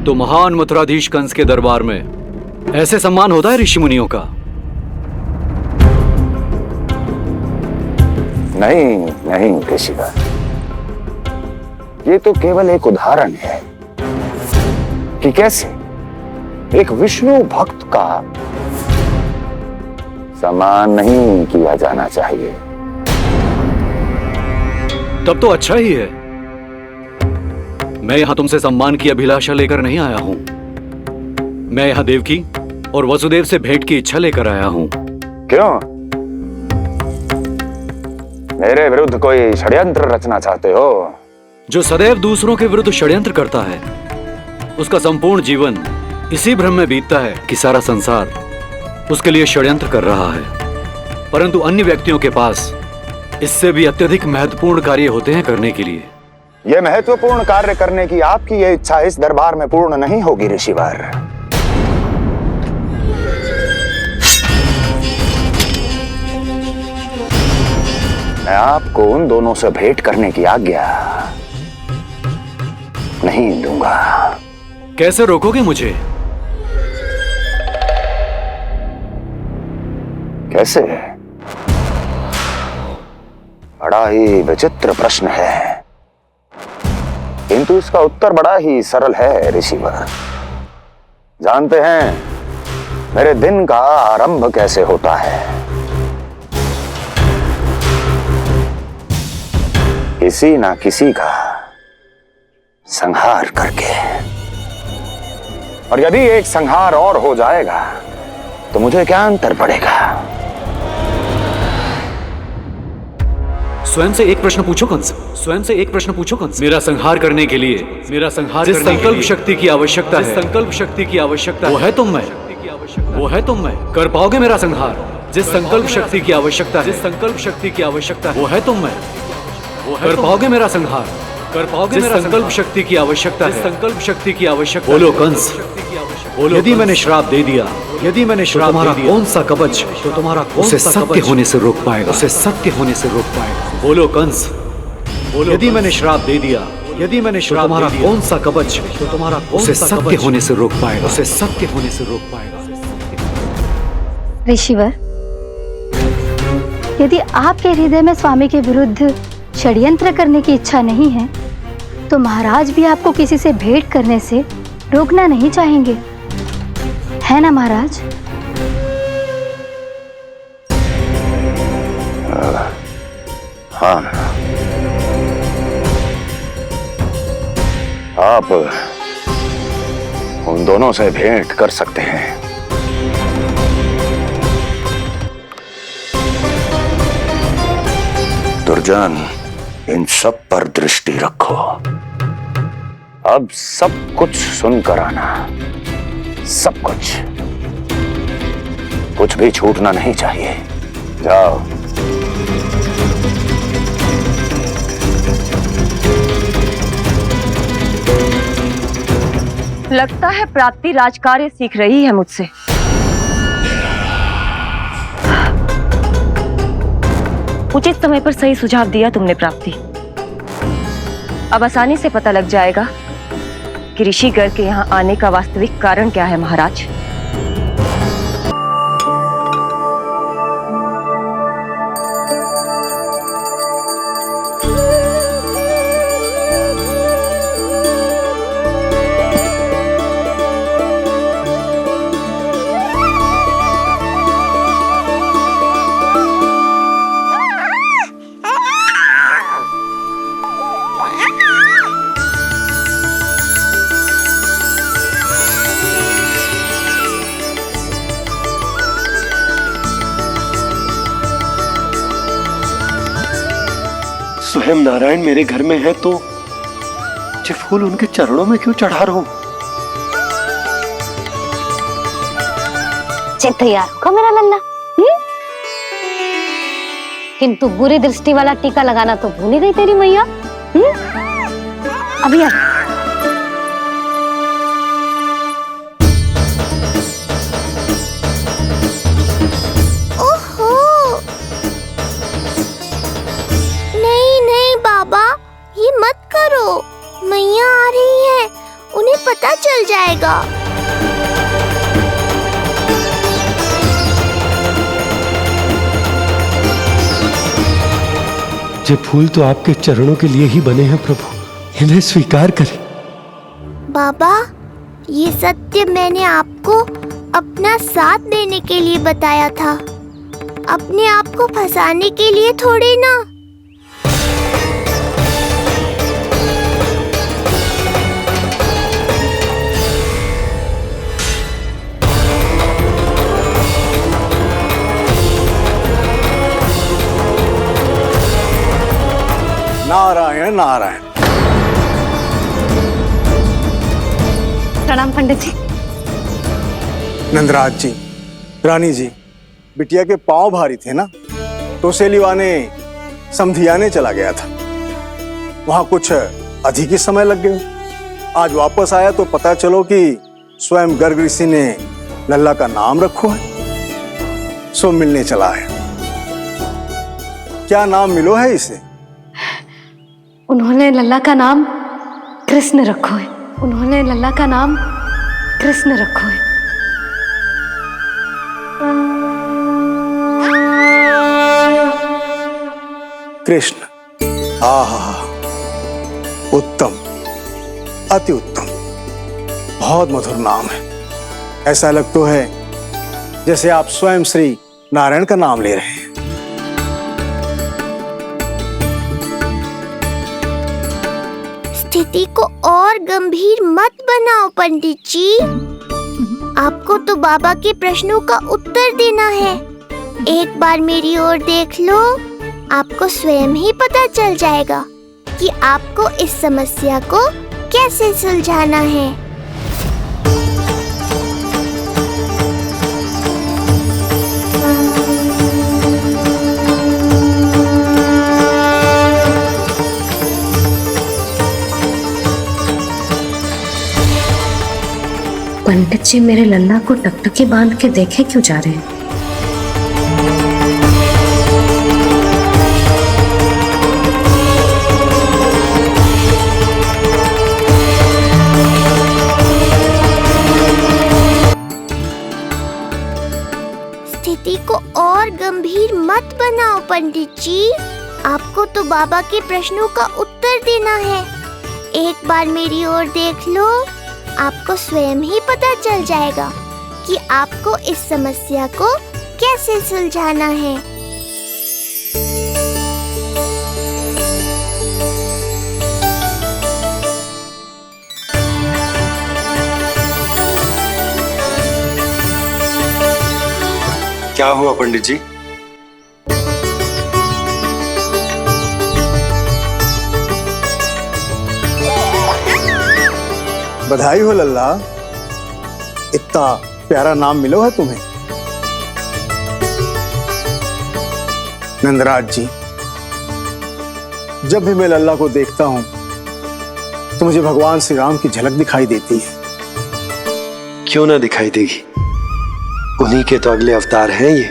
तो महान मथुराधीश कंस के दरबार में ऐसे सम्मान होता है ऋषि मुनियों का? नहीं ऋषिवर, ये तो केवल एक उदाहरण है कि कैसे एक विष्णु भक्त का सम्मान नहीं किया जाना चाहिए। तब तो अच्छा ही है। मैं यहां तुमसे सम्मान की अभिलाषा लेकर नहीं आया हूं। मैं यहां देवकी और वसुदेव से भेंट की इच्छा लेकर आया हूं। क्यों? मेरे विरुद्ध कोई षड्यंत्र रचना चाहते हो? जो सदैव दूसरों के विरुद्ध षड्यंत्र करता है, उसका संपूर्ण जीवन इसी भ्रम में बीतता है कि सारा संसार उसके लिए षड्यंत्र कर रहा है। परंतु अन्य व्यक्तियों के पास इससे भी अत्यधिक महत्वपूर्ण कार्य होते हैं करने के लिए। यह महत्वपूर्ण कार्य करने की आपकी यह इच्छा इस दरबार में पूर्ण नहीं होगी ऋषिवर। मैं आपको उन दोनों से भेंट करने की आज्ञा नहीं दूंगा। कैसे रोकोगे मुझे? कैसे? बड़ा ही विचित्र प्रश्न है, किंतु इसका उत्तर बड़ा ही सरल है ऋषिवर। जानते हैं मेरे दिन का आरंभ कैसे होता है? किसी ना किसी का संहार करके। और यदि एक संहार और हो जाएगा तो मुझे क्या अंतर पड़ेगा? स्वयं से एक प्रश्न पूछो कंस। स्वयं से एक प्रश्न पूछो कंस। मेरा संहार करने के लिए, मेरा संहार जिस संकल्प शक्ति की आवश्यकता है, संकल्प शक्ति की आवश्यकता वो है तुम में, वो है तुम में। कर पाओगे मेरा संहार? जिस संकल्प शक्ति की आवश्यकता है, जिस संकल्प शक्ति की आवश्यकता वो है तुम में। कर पाओगे मेरा संहार? कर पाओगे मेरा संकल्प शक्ति की आवश्यकता है, संकल्प शक्ति की आवश्यकता। बोलो कंस, बोलो। यदि मैंने श्राप दे दिया, यदि मैंने श्राप दे दिया, कौन सा कवच तो तुम्हारा उसे सत्य होने से रोक पाएगा? उसे सत्य होने से रोक पाएगा। बोलो कंस, बोलो। यदि मैंने श्राप दे दिया, यदि मैंने श्राप तुम्हारा कौन सा कवच तो तुम्हारा उसे सत्य होने से रोक पाएगा? उसे सत्य होने से रोक पाएगा। ऋषिवर, यदि आपके हृदय में स्वामी के विरुद्ध षड्यंत्र करने की इच्छा नहीं है, तो महाराज भी आपको किसी से भेंट करने से रोकना नहीं चाहेंगे, है ना महाराज? हाँ, आप उन दोनों से भेंट कर सकते हैं। दुर्जन, इन सब पर दृष्टि रखो। अब सब कुछ सुनकर आना, सब कुछ, कुछ भी छूटना नहीं चाहिए। जाओ। लगता है प्राप्ति राजकार्य सीख रही है मुझसे। उचित समय पर सही सुझाव दिया तुमने प्राप्ति। अब आसानी से पता लग जाएगा कि ऋषिगढ़ के यहाँ आने का वास्तविक कारण क्या है महाराज। स्वयं नारायण मेरे घर में है तो ये फूल उनके चरणों में क्यों चढ़ा रहा हूं? तैयार होगा मेरा लल्ला। किंतु बुरी दृष्टि वाला टीका लगाना तो भूल ही गई तेरी मैया। अभी आ। ओहो, नहीं नहीं बाबा, ये मत करो। मैया आ रही है, उन्हें पता चल जाएगा। ये फूल तो आपके चरणों के लिए ही बने हैं प्रभु, इन्हें स्वीकार करें। बाबा, ये सत्य मैंने आपको अपना साथ देने के लिए बताया था, अपने आप को फंसाने के लिए थोड़ी ना। नारायण नारायण। प्रणाम पंडित जी। नंदराज जी, रानी जी, बिटिया के पांव भारी थे ना, तो उसे लिवाने समधियाने चला गया था। वहां कुछ अधिक ही समय लग गया। आज वापस आया तो पता चलो कि स्वयं गर्ग ऋषि ने लल्ला का नाम रखो है, सो मिलने चला है। क्या नाम मिलो है इसे? उन्होंने लल्ला का नाम कृष्ण रखो है। उन्होंने लल्ला का नाम कृष्ण रखो है। कृष्ण, आहा, उत्तम, अति उत्तम, बहुत मधुर नाम है। ऐसा लग तो है जैसे आप स्वयं श्री नारायण का नाम ले रहे हैं। स्थिति को और गंभीर मत बनाओ पंडित जी। आपको तो बाबा के प्रश्नों का उत्तर देना है। एक बार मेरी ओर देख लो, आपको स्वयं ही पता चल जाएगा कि आपको इस समस्या को कैसे सुलझाना है। पंडित जी मेरे लल्ला को टकटकी बांध के देखे क्यों जा रहे हैं? स्थिति को और गंभीर मत बनाओ पंडित जी। आपको तो बाबा के प्रश्नों का उत्तर देना है। एक बार मेरी ओर देख लो, आपको स्वयं ही पता चल जाएगा कि आपको इस समस्या को कैसे सुलझाना है। क्या हुआ पंडित जी? बधाई हो लल्ला, इतना प्यारा नाम मिलो है तुम्हें। नंदराज जी, जब भी मैं लल्ला को देखता हूं तो मुझे भगवान श्री राम की झलक दिखाई देती है। क्यों ना दिखाई देगी, उन्हीं के तो अगले अवतार हैं ये।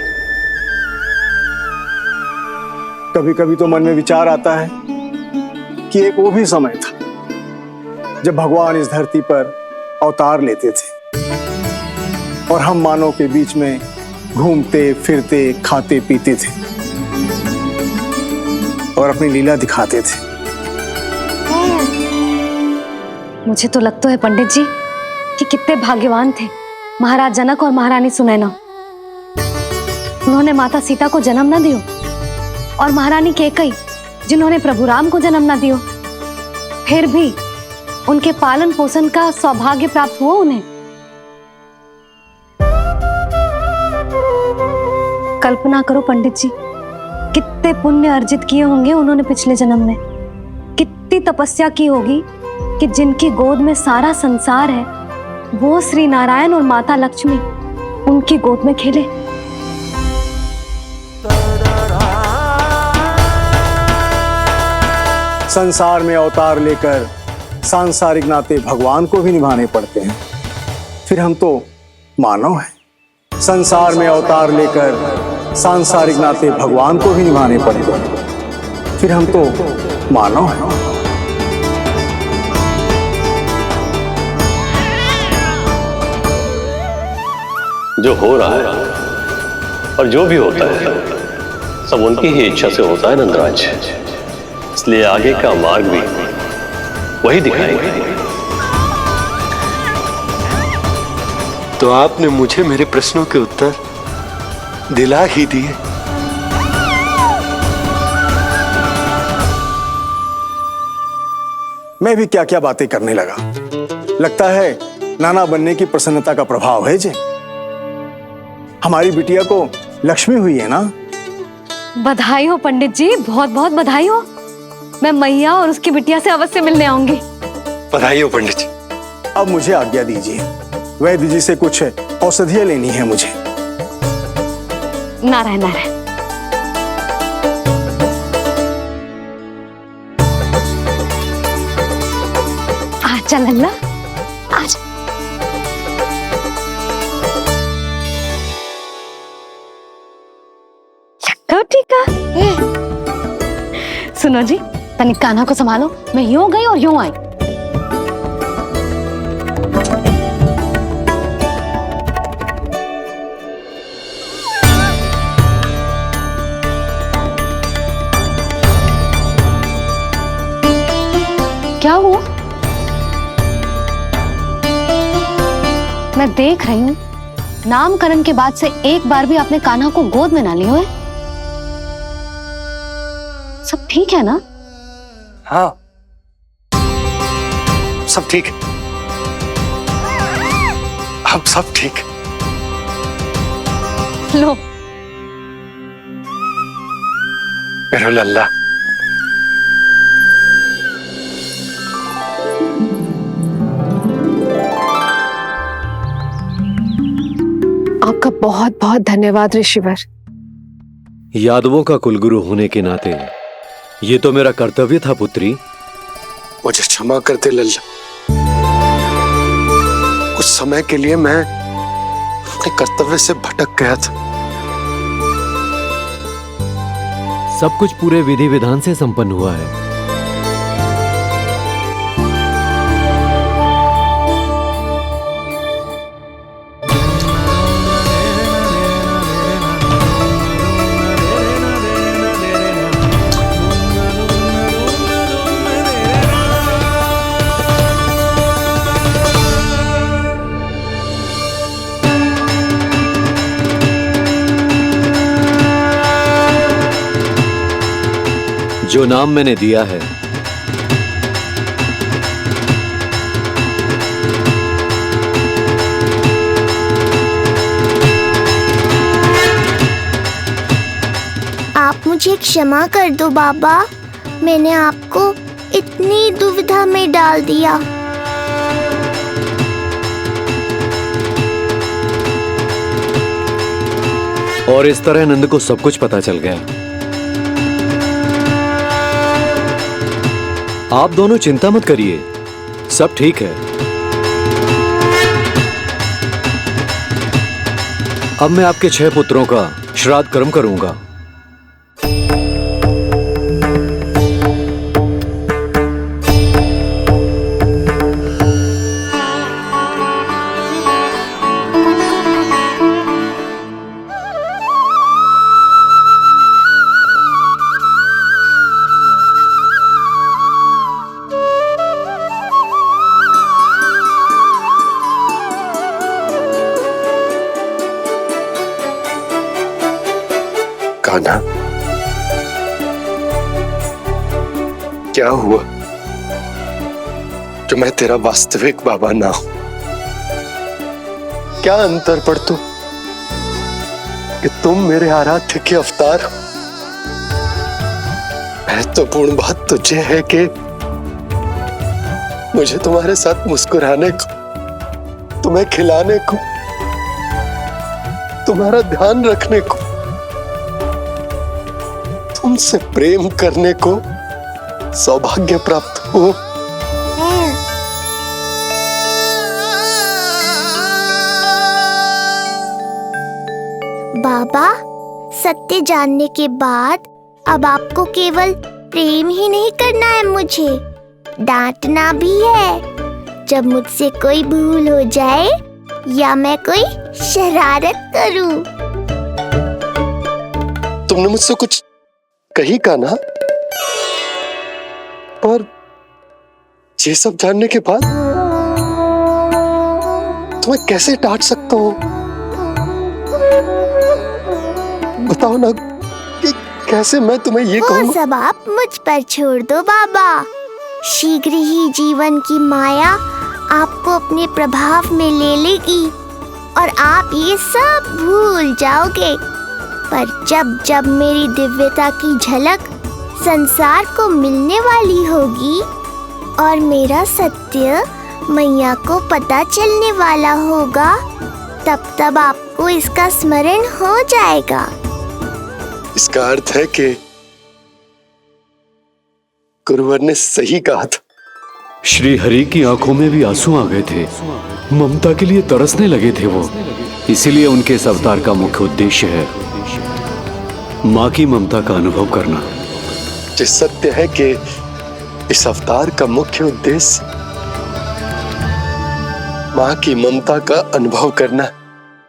कभी कभी तो मन में विचार आता है कि एक वो भी समय था जब भगवान इस धरती पर अवतार लेते थे और हम मानव के बीच में घूमते फिरते खाते पीते थे और अपनी लीला दिखाते थे। मुझे तो लगता है पंडित जी कि कितने भाग्यवान थे महाराज जनक और महारानी सुनैना। उन्होंने माता सीता को जन्म न दियो और महारानी कैकई जिन्होंने प्रभु राम को जन्म न दियो, फिर भी उनके पालन पोषण का सौभाग्य प्राप्त हुआ उन्हें। कल्पना करो पंडित जी, कितने पुण्य अर्जित किए होंगे उन्होंने पिछले जन्म में। कितनी तपस्या की होगी कि जिनकी गोद में सारा संसार है वो श्री नारायण और माता लक्ष्मी उनकी गोद में खेले। संसार में अवतार लेकर सांसारिक नाते भगवान को भी निभाने पड़ते हैं, फिर हम तो मानव हैं। संसार में अवतार लेकर सांसारिक नाते भगवान को भी निभाने पड़ते हैं, फिर हम तो मानव हैं। जो हो रहा है और जो भी होता है सब उनकी ही इच्छा से होता है नंदराज, इसलिए आगे का मार्ग भी वही दिखाएंगे। तो आपने मुझे मेरे प्रश्नों के उत्तर दिला ही दिए। मैं भी क्या क्या बातें करने लगा। लगता है नाना बनने की प्रसन्नता का प्रभाव है जे। हमारी बिटिया को लक्ष्मी हुई है ना। बधाई हो पंडित जी, बहुत बहुत बधाई हो। मैं मैया और उसकी बिटिया से अवश्य मिलने आऊंगी। बधाई हो पंडित जी। अब मुझे आज्ञा दीजिए, वैद्य जी से कुछ औषधियां लेनी है मुझे। नारायण नारायण। आजा लल्ला, आजा। लट्टू टीका। सुनो जी, तनिक कान्हा को संभालो, मैं यूं गई और यूं आई। क्या हुआ? मैं देख रही हूं नामकरण के बाद से एक बार भी आपने कान्हा को गोद में ना लिया है। सब ठीक है ना? हाँ, सब ठीक है। अब सब ठीक। लो मेरा लल्ला। आपका बहुत बहुत धन्यवाद ऋषिवर। यादवों का कुलगुरु होने के नाते ये तो मेरा कर्तव्य था पुत्री। मुझे क्षमा कर दे लल्ला, कुछ समय के लिए मैं अपने कर्तव्य से भटक गया था। सब कुछ पूरे विधि विधान से संपन्न हुआ है। जो नाम मैंने दिया है आप मुझे क्षमा कर दो बाबा, मैंने आपको इतनी दुविधा में डाल दिया। और इस तरह नंद को सब कुछ पता चल गया। आप दोनों चिंता मत करिए, सब ठीक है। अब मैं आपके 6 पुत्रों का श्राद्ध कर्म करूंगा। कान्हा, क्या हुआ जो मैं तेरा वास्तविक बाबा ना हूं? क्या अंतर पड़ तू कि तुम मेरे आराध्य के अवतार हो? महत्वपूर्ण बात तुझे है कि मुझे तुम्हारे साथ मुस्कुराने को, तुम्हें खिलाने को, तुम्हारा ध्यान रखने को, तुमसे प्रेम करने को सौभाग्य प्राप्त हो। बाबा, सत्य जानने के बाद अब आपको केवल प्रेम ही नहीं करना है, मुझे डांटना भी है जब मुझसे कोई भूल हो जाए या मैं कोई शरारत करूं। तुमने मुझसे कुछ कही कान्हा, पर ये सब जानने के बाद तुम्हें कैसे डांट सकता हूं? बताओ ना कि कैसे मैं तुम्हें ये कहूं? वो सब आप मुझ पर छोड़ दो बाबा। शीघ्र ही जीवन की माया आपको अपने प्रभाव में ले लेगी और आप ये सब भूल जाओगे। पर जब जब मेरी दिव्यता की झलक संसार को मिलने वाली होगी और मेरा सत्य मैया को पता चलने वाला होगा, तब आपको इसका स्मरण हो जाएगा। इसका अर्थ है कि गुरुवर ने सही कहा था। श्री हरि की आंखों में भी आंसू आ गए थे। ममता के लिए तरसने लगे थे वो। इसीलिए उनके इस अवतार का मुख्य उद्देश्य है माँ की ममता का अनुभव करना। जो सत्य है कि इस अवतार का मुख्य उद्देश्य माँ की ममता का अनुभव करना।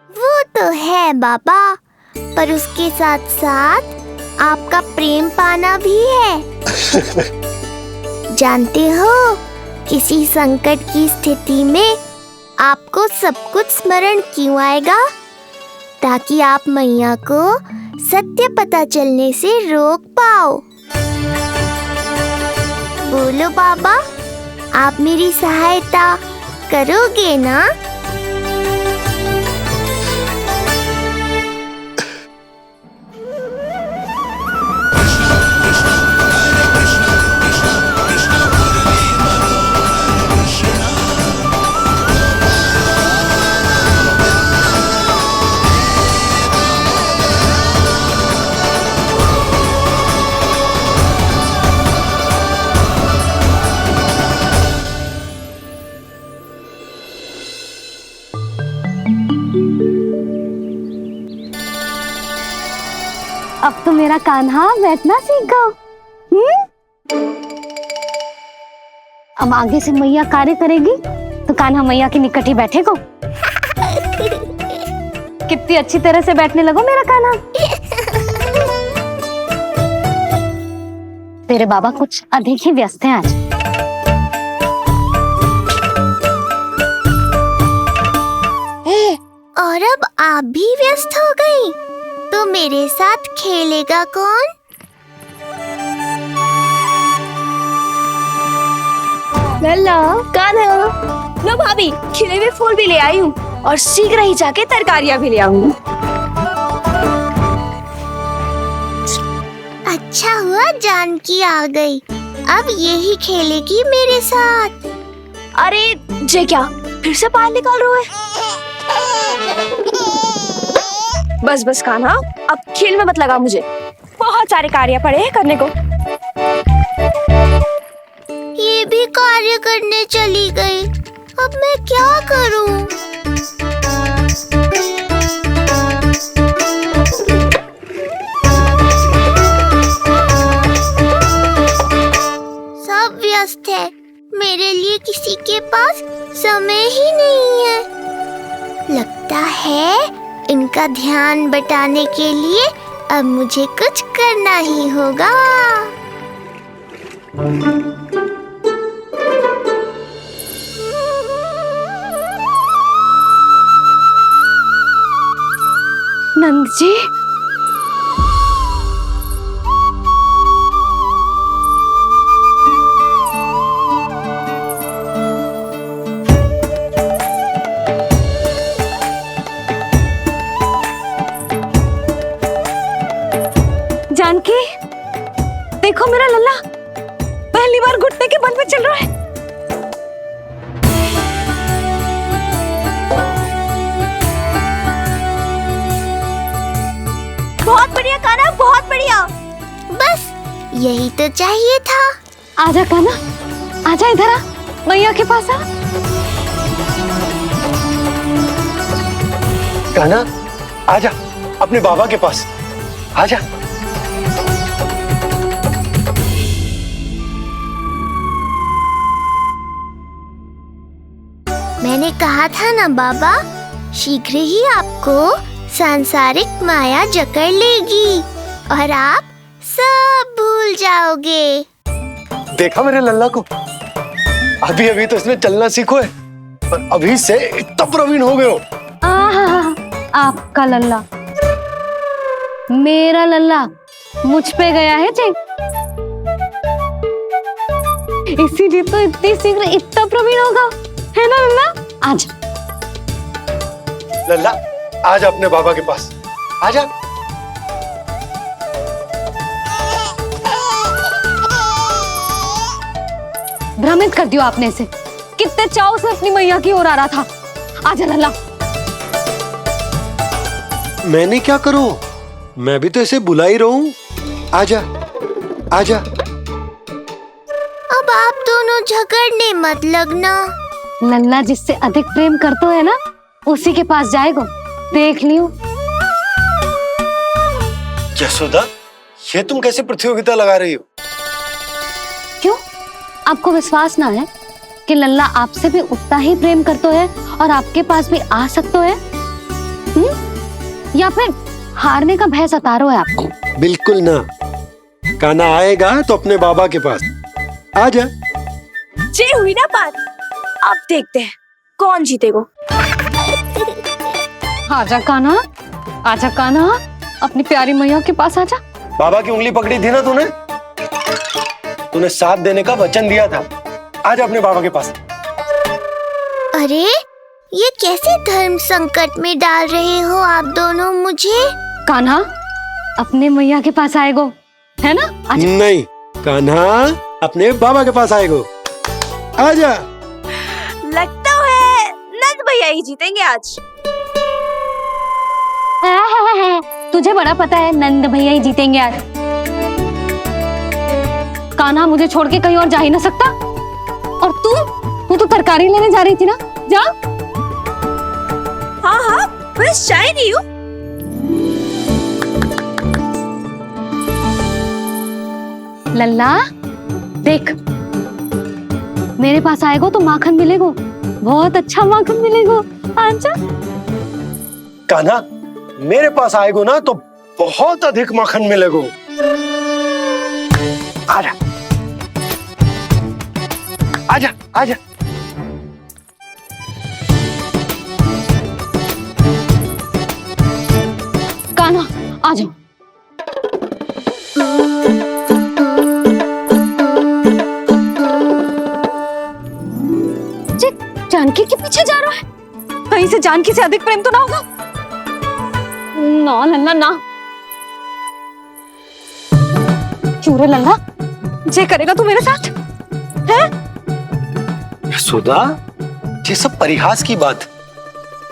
वो तो है बाबा, पर उसके साथ साथ आपका प्रेम पाना भी है। जानते हो, किसी संकट की स्थिति में आपको सब कुछ स्मरण क्यों आएगा? ताकि आप मैया को सत्य पता चलने से रोक पाओ। बोलो बाबा, आप मेरी सहायता करोगे ना? अब तो मेरा कान्हा बैठना सीख गया। अब आगे से मैया कार्य करेगी तो कान्हा मैया के निकट ही बैठेगा। कितनी अच्छी तरह से बैठने लगो मेरा कान्हा। तेरे बाबा कुछ अधिक ही व्यस्त हैं आज। और अब आप भी व्यस्त हो गई, तो मेरे साथ खेलेगा कौन? लल्ला, कान्हा, लो भाभी, खिले हुए फूल भी ले आई हूँ और शीघ्र ही जाके तरकारियाँ भी ले आऊंगी। अच्छा हुआ जानकी आ गई, अब यही खेलेगी मेरे साथ। अरे जे क्या, फिर से पायल निकाल रहे हो? बस बस कान्हा, अब खेल में मत लगा मुझे। बहुत सारे कार्य पड़े हैं करने को। ये भी कार्य करने चली गई, अब मैं क्या करूं? सब व्यस्त है, मेरे लिए किसी के पास समय ही नहीं है। लगता है इनका ध्यान बटाने के लिए अब मुझे कुछ करना ही होगा। नंद जी, जानकी, देखो मेरा लल्ला पहली बार घुटने के बल पे चल रहा है। बहुत बढ़िया कान्हा, बहुत बढ़िया। बस यही तो चाहिए था। आजा कान्हा, आजा इधर आ, मैया के पास आ। कान्हा, आजा अपने बाबा के पास, आजा। मैंने कहा था ना बाबा, शीघ्र ही आपको सांसारिक माया जकड़ लेगी और आप सब भूल जाओगे। देखा मेरे लल्ला को, अभी अभी तो इसने चलना सीखो है और अभी से इतना प्रवीण हो गए हो। आपका लल्ला, मेरा लल्ला मुझ पे गया है जी, इसीलिए तो इतनी शीघ्र इतना प्रवीण होगा, है ना लल्ला? आज लल्ला, आजा अपने बाबा के पास, आजा। भ्रमित कर दियो आपने इसे। कितने चाव से अपनी मैया की ओर आ रहा था। आजा लल्ला। मैंने क्या करूं? मैं भी तो इसे बुला ही रहा हूं। आजा आजा। अब आप दोनों झगड़ने मत लगना। लल्ला जिससे अधिक प्रेम करते है ना, उसी के पास जाएगो, देख लियो। यशोदा, ये तुम कैसे प्रतियोगिता लगा रही हो? क्यों? आपको विश्वास ना है कि लल्ला आपसे भी उतना ही प्रेम करते है और आपके पास भी आ सकते है? या फिर हारने का भय सता रहा है आपको? बिल्कुल ना। कान्हा आएगा तो अपने बाबा के पास। आजा। जे हुई ना बात, अब देखते हैं कौन जीतेगा। आजा कान्हा, आजा कान्हा, अपनी प्यारी मैया के पास आजा। बाबा की उंगली पकड़ी थी ना तूने? तूने साथ देने का वचन दिया था। आजा अपने बाबा के पास। अरे ये कैसे धर्म संकट में डाल रहे हो आप दोनों मुझे? कान्हा अपने मैया के पास आएगो, है ना? आजा। नहीं, कान्हा अपने बाबा के पास आएगो। आजा। लगता है नंद भैया ही जीतेंगे आज। तुझे बड़ा पता है नंद भैया ही जीतेंगे आज। कान्हा मुझे छोड़ के कहीं और जा ही ना सकता। और तू तो तरकारी लेने जा रही थी ना, जा। हाँ हाँ, बस जा ही रही हूँ। लल्ला देख, मेरे पास आएगो तो माखन मिलेगो, बहुत अच्छा माखन मिलेगो। आजा। कान्हा मेरे पास आएगो ना तो बहुत अधिक माखन मिलेगो। आजा आजा आजा। कान्हा आ जाओ। जानकी के पीछे जा रहा है? कहीं से जानकी से अधिक प्रेम तो ना होगा? ना लल्ला ना। क्यों रे लल्ला, जे करेगा तू मेरे साथ? है? यशोदा, ये सब परिहास की बात,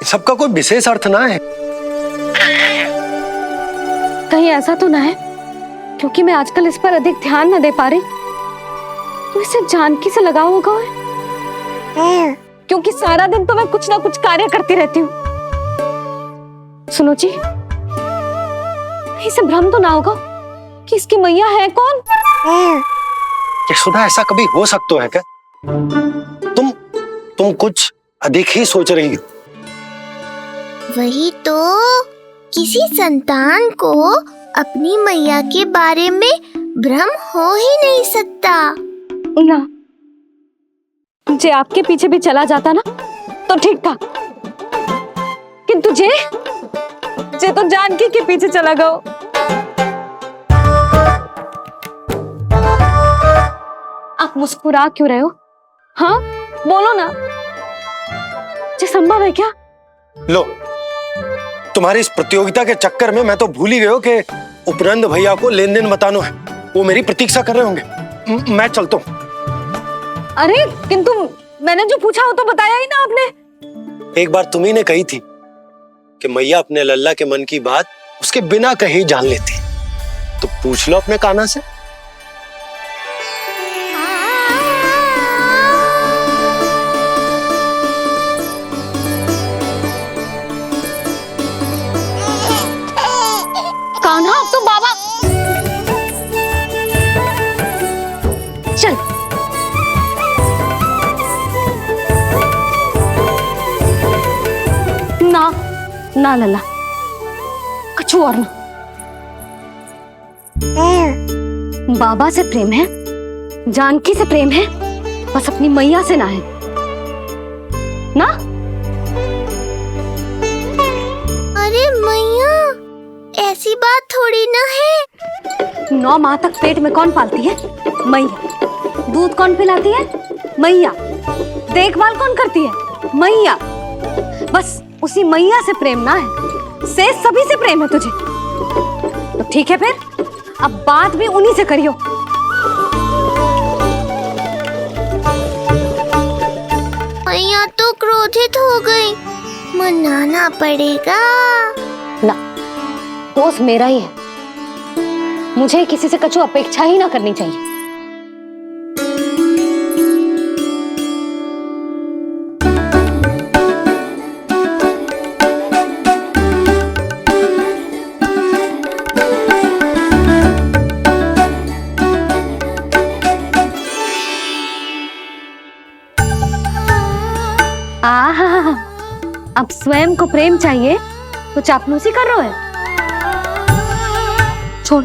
सबका कोई विशेष अर्थ ना है। कहीं ऐसा तो ना है क्योंकि मैं आजकल इस पर अधिक ध्यान न दे पा रही तो इसे जानकी से लगाव होगा है? क्योंकि सारा दिन तो मैं कुछ ना कुछ कार्य करती रहती हूँ। सुनो जी, इसे भ्रम तो ना होगा कि इसकी मैया है कौन? यशोदा, ऐसा कभी हो सकता है क्या? तुम कुछ अधिक ही सोच रही हो। वही तो, किसी संतान को अपनी मैया के बारे में भ्रम हो ही नहीं सकता। ना, जे आपके पीछे भी चला जाता ना तो ठीक था, किंतु जे तो जानकी के पीछे चला गया। आप मुस्कुरा क्यों रहे हो? हाँ बोलो ना, ये संभव है क्या? लो, तुम्हारी इस प्रतियोगिता के चक्कर में मैं तो भूल ही गया कि उपनंद भैया को लेन देन बताना है। वो मेरी प्रतीक्षा कर रहे होंगे। मैं चलता हूँ। अरे किंतु मैंने जो पूछा वो तो बताया ही ना आपने। एक बार तुम्ही ने कही थी कि मैया अपने लल्ला के मन की बात उसके बिना कहीं जान लेती, तो पूछ लो अपने कान्हा से। कान्हा अब तो बाबा चल। ना लल्ला, कछु और ना। बाबा से प्रेम है, जानकी से प्रेम है, बस अपनी मैया से ना है ना। अरे मैया, ऐसी बात थोड़ी ना है। 9 माह तक पेट में कौन पालती है? मैया। दूध कौन पिलाती है? मैया। देखभाल कौन करती है? मैया। बस उसी मैया से प्रेम ना है, से सभी से प्रेम है तुझे। तो ठीक है फिर, अब बात भी उन्हीं से करियो। क्रोधित हो गई। मनाना पड़ेगा। ना, दोस्त मेरा ही है। मुझे किसी से कछु अपेक्षा ही ना करनी चाहिए। आहा, अब स्वयं को प्रेम चाहिए तो चापलूसी कर रहे हो? छोड़।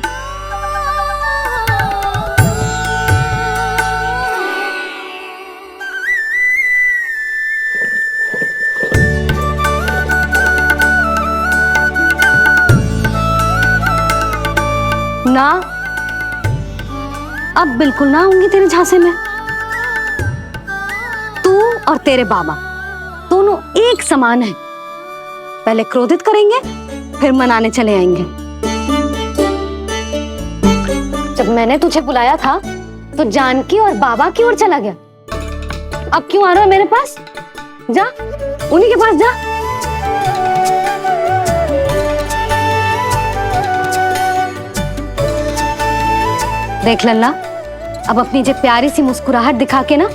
ना, अब बिल्कुल ना आऊंगी तेरे झांसे में। तू और तेरे बाबा दोनों एक समान हैं। पहले क्रोधित करेंगे, फिर मनाने चले आएंगे। जब मैंने तुझे बुलाया था तो जानकी और बाबा की ओर चला गया। अब क्यों आ रहा है मेरे पास? जा, उन्हीं के पास जा। देख लल्ला, अब अपनी जे प्यारी सी मुस्कुराहट दिखा के ना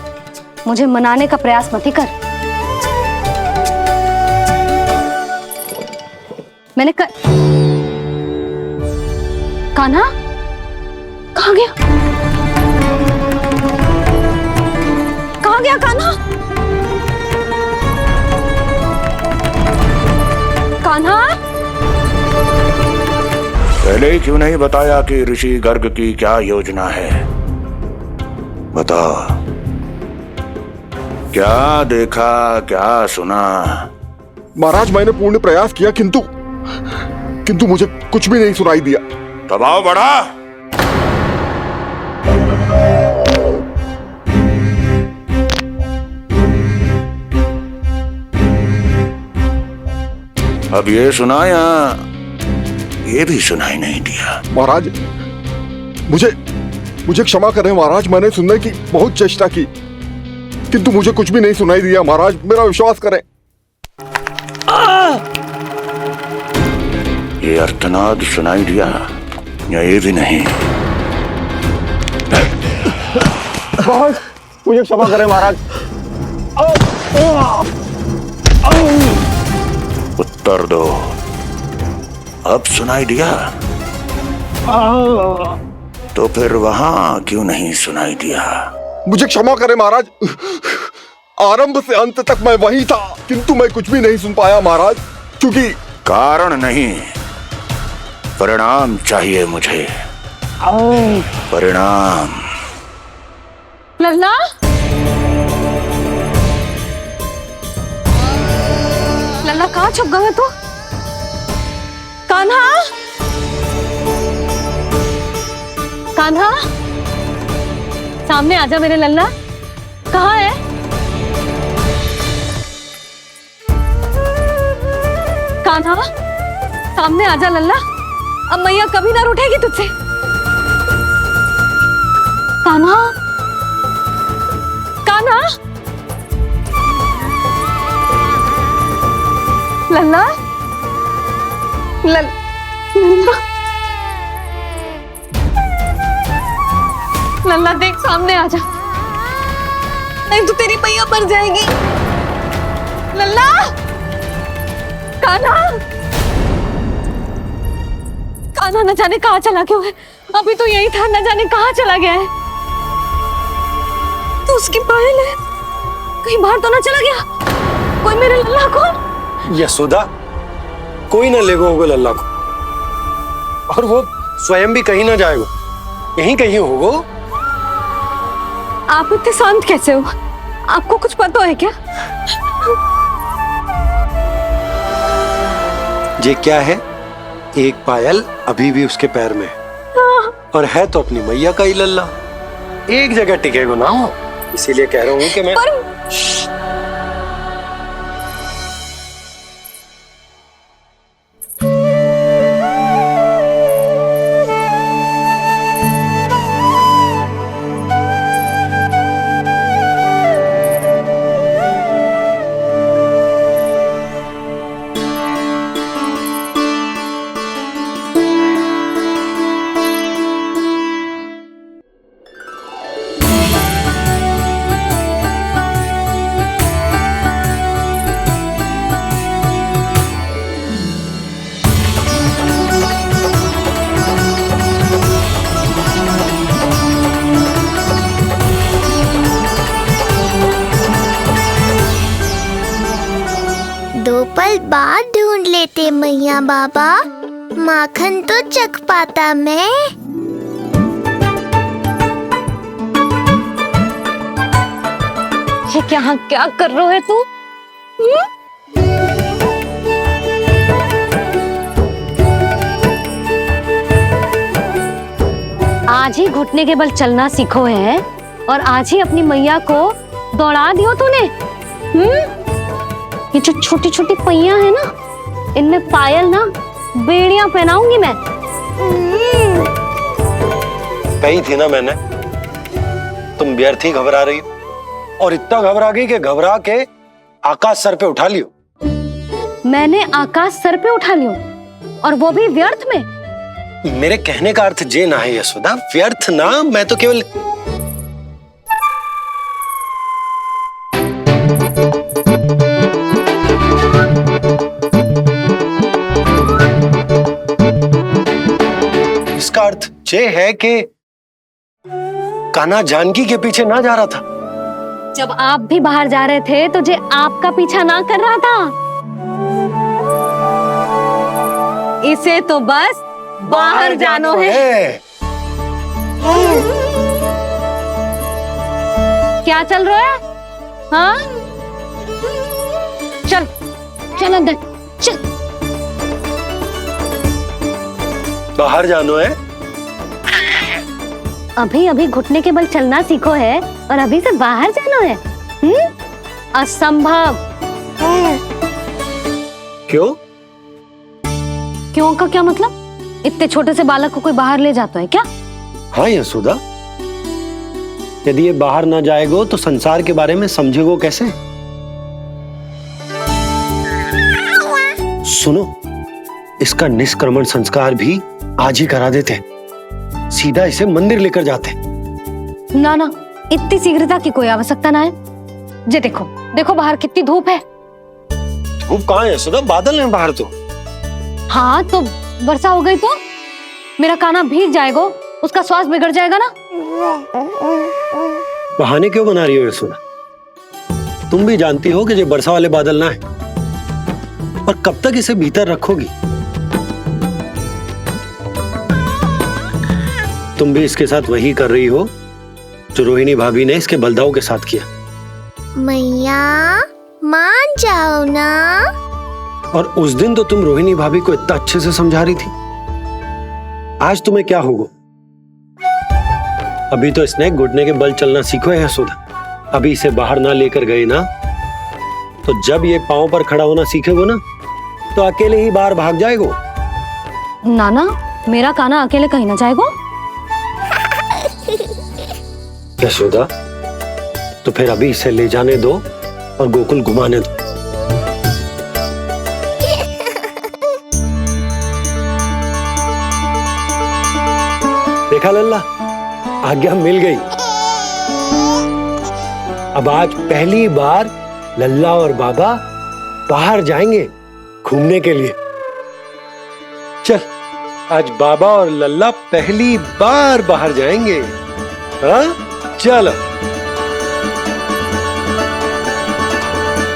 मुझे मनाने का प्रयास मत ही कर। मैंने कान्हा कहाँ गया? कहाँ गया कान्हा? कान्हा, पहले ही क्यों नहीं बताया कि ऋषि गर्ग की क्या योजना है? बता, क्या देखा, क्या सुना? महाराज, मैंने पूर्ण प्रयास किया किंतु मुझे कुछ भी नहीं सुनाई दिया। दबाव बढ़ा। अब ये सुना या ये भी सुनाई नहीं दिया? महाराज, मुझे क्षमा करें महाराज, मैंने सुनने की बहुत चेष्टा की किंतु मुझे कुछ भी नहीं सुनाई दिया। महाराज, मेरा विश्वास करें। ये अर्थनाद सुनाई दिया या ये भी नहीं? मुझे क्षमा करें महाराज। उत्तर दो, अब सुनाई दिया? तो फिर वहां क्यों नहीं सुनाई दिया? मुझे क्षमा करें महाराज, आरंभ से अंत तक मैं वही था किंतु मैं कुछ भी नहीं सुन पाया महाराज, क्योंकि कारण नहीं, परिणाम चाहिए मुझे। परिणाम। लल्ला, लल्ला कहाँ छुप गए तू? कान्हा, कान्हा, सामने आजा मेरे लल्ला। कहाँ है? कान्हा, सामने आजा लल्ला। अब मैया कभी ना रूठेगी तुझसे। कान्हा, कान्हा, लल्ला, लल्ला, लल्ला देख, सामने आजा, नहीं तो तेरी मैया मर जाएगी। लल्ला, कान्हा, कान्हा न जाने कहाँ चला गया है। अभी तो यही था, न जाने कहाँ चला गया है। तो उसकी पायल है, कहीं बाहर तो ना चला गया? कोई मेरे लल्ला को? यशोदा, कोई ना लेगा होगा लल्ला को, और वो स्वयं भी कहीं ना जाएगा, यहीं कहीं होगा। आप इतने शांत कैसे हो? आपको कुछ पता है क्या? ये क्या है? एक पायल अभी भी उसके पैर में है, और है तो अपनी मैया का ही लल्ला। एक जगह टिकेगा ना हो, इसीलिए कह रहा हूँ कि मैं ढूंढ लेते मैया बाबा, माखन तो चख पाता मैं। ये क्या कर रहे हो तू? आज ही घुटने के बल चलना सीखो है और आज ही अपनी मैया को दौड़ा दियो तूने। ये जो छोटी छोटी पहिया है ना, इनमें पायल ना बेड़ियां पहनाऊंगी मैं। कही थी ना मैंने, तुम व्यर्थ ही घबरा रही हो, और इतना घबरा गई कि घबरा के आकाश सर पे उठा लियो। मैंने आकाश सर पे उठा लियो, और वो भी व्यर्थ में। मेरे कहने का अर्थ जे ना है यशोदा, व्यर्थ ना, मैं तो केवल इसका अर्थ ये है कि कान्हा जानकी के पीछे ना जा रहा था। जब आप भी बाहर जा रहे थे तो जे आपका पीछा ना कर रहा था। इसे तो बस बाहर जानो है। क्या चल रहा है? हाँ, चल चल अंदर चल। बाहर जानो है? अभी अभी घुटने के बल चलना सीखो है और अभी से बाहर जाना है? असंभव। क्यों? क्यों का क्या मतलब? इतने छोटे से बालक को कोई बाहर ले जाता है क्या? हाँ यशोदा, यदि ये बाहर ना जाएगो तो संसार के बारे में समझेगो कैसे? सुनो, इसका निष्क्रमण संस्कार भी आज ही करा देते, सीधा इसे मंदिर लेकर जाते। ना ना, इतनी शीघ्रता की कोई आवश्यकता ना है। जे देखो देखो बाहर कितनी धूप है। धूप कहाँ है यशोदा? बादल है बाहर तो। हाँ तो वर्षा हो गई तो मेरा कान्हा भीग जाएगा, उसका स्वास्थ्य बिगड़ जाएगा ना। बहाने क्यों बना रही हो यशोदा? तुम भी जानती हो कि ये वर्षा वाले बादल ना है, और कब तक इसे भीतर रखोगी? तुम भी इसके साथ वही कर रही हो जो रोहिणी भाभी ने इसके बलदाऊ के साथ किया। मैया मान जाओ ना। और उस दिन तो तुम रोहिणी भाभी को इतना अच्छे से समझा रही थी, आज तुम्हें क्या होगा? अभी तो इसने घुटने के बल चलना सीखो है यशोदा। अभी इसे बाहर ना लेकर गए ना, तो जब ये पांव पर खड़ा होना सीखेगो ना, तो अकेले ही बाहर भाग जाएगो। नाना, मेरा कान्हा अकेले कहीं ना जाएगा। यशोदा, तो फिर अभी इसे ले जाने दो और गोकुल घुमाने दो। देखा लल्ला, आज्ञा मिल गई। अब आज पहली बार लल्ला और बाबा बाहर जाएंगे घूमने के लिए। चल, आज बाबा और लल्ला पहली बार बाहर जाएंगे। हाँ, चलो।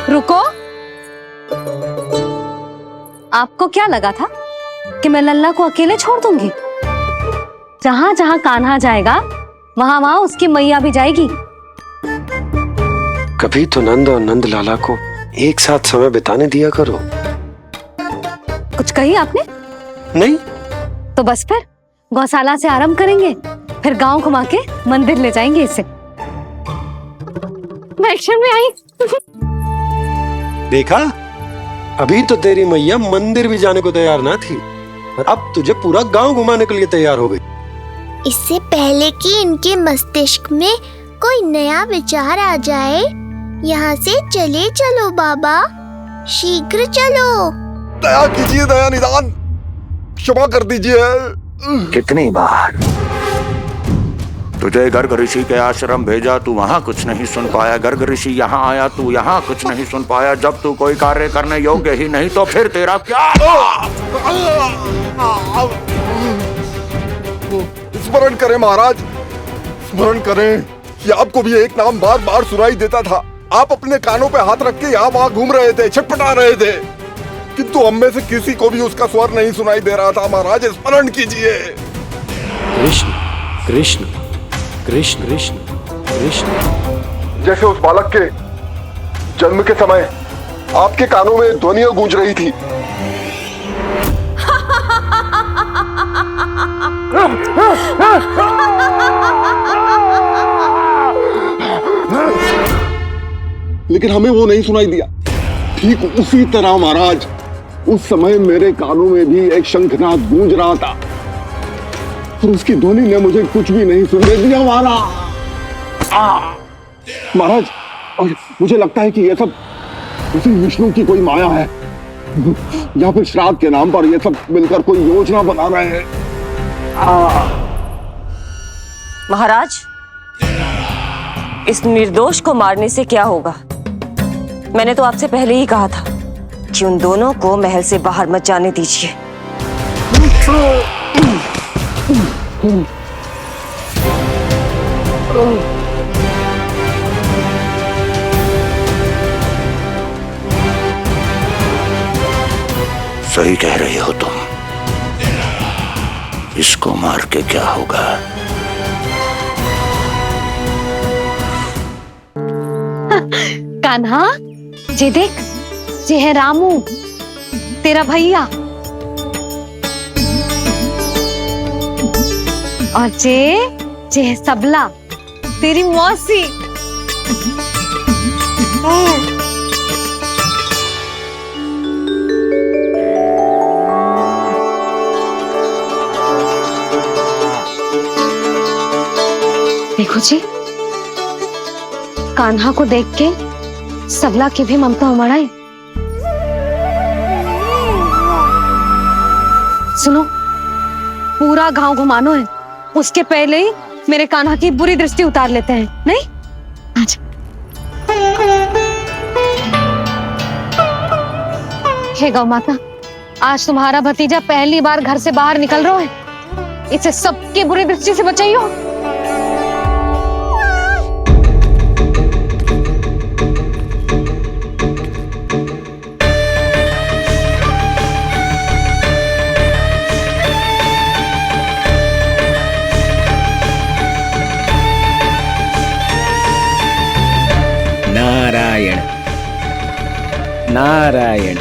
रुको, आपको क्या लगा था कि मैं लल्ला को अकेले छोड़ दूंगी? जहां जहां कान्हा जाएगा वहां वहां उसकी मैया भी जाएगी। कभी तो नंद और नंद लाला को एक साथ समय बिताने दिया करो। कुछ कही आपने? नहीं। तो बस फिर गौशाला से आरंभ करेंगे, फिर गांव घुमा के मंदिर ले जाएंगे इसे। मैं एक्शन में आई। देखा, अभी तो तेरी मैया मंदिर भी जाने को तैयार ना थी, और अब तुझे पूरा गांव घुमाने के लिए तैयार हो गई। इससे पहले कि इनके मस्तिष्क में कोई नया विचार आ जाए, यहाँ से चले चलो बाबा, शीघ्र चलो। दया कीजिए, दया निदान, क्षमा कर दीजिए। कितनी बार तुझे गर्ग ऋषि के आश्रम भेजा, तू वहां कुछ नहीं सुन पाया। गर्ग ऋषि यहाँ आया, तू यहाँ कुछ नहीं सुन पाया। जब तू कोई कार्य करने योग्य ही नहीं, तो फिर तेरा क्या? स्मरण करें महाराज, स्मरण करें कि आपको भी एक नाम बार बार सुनाई देता था। आप अपने कानों पे हाथ रख के यहाँ वहां घूम रहे थे, छटपटा रहे थे। किंतु हम में से किसी को भी उसका स्वर नहीं सुनाई दे रहा था। महाराज स्मरण कीजिए। कृष्ण कृष्ण कृष्ण कृष्ण कृष्ण। जैसे उस बालक के जन्म के समय आपके कानों में ध्वनियां गूंज रही थी। लेकिन हमें वो नहीं सुनाई दिया। ठीक उसी तरह महाराज उस समय मेरे कानों में भी एक शंखनाद गूंज रहा था और उसकी ध्वनि ने मुझे कुछ भी नहीं सुनने दिया। महाराज और मुझे लगता है कि ये सब उसी विष्णु की कोई माया है या फिर श्राद्ध के नाम पर ये सब मिलकर कोई योजना बना रहे हैं। महाराज, इस निर्दोष को मारने से क्या होगा? मैंने तो आपसे पहले ही कहा था कि उन दोनों को महल से बाहर मत जाने दीजिए। सही कह रही हो तुम। इसको मार के क्या होगा? कान्हा, जे देख, जे है रामू, तेरा भैया। और जे है सबला, तेरी मौसी। देखो जी, कान्हा को देख के सबला की भी ममता उमड़ आई। सुनो, पूरा गांव घुमानो है, उसके पहले ही मेरे कान्हा की बुरी दृष्टि उतार लेते हैं, नहीं? अच्छा। हे गौ माता, आज तुम्हारा भतीजा पहली बार घर से बाहर निकल रहा है, इसे सबकी बुरी दृष्टि से बचाइयो। नारायण नारायण।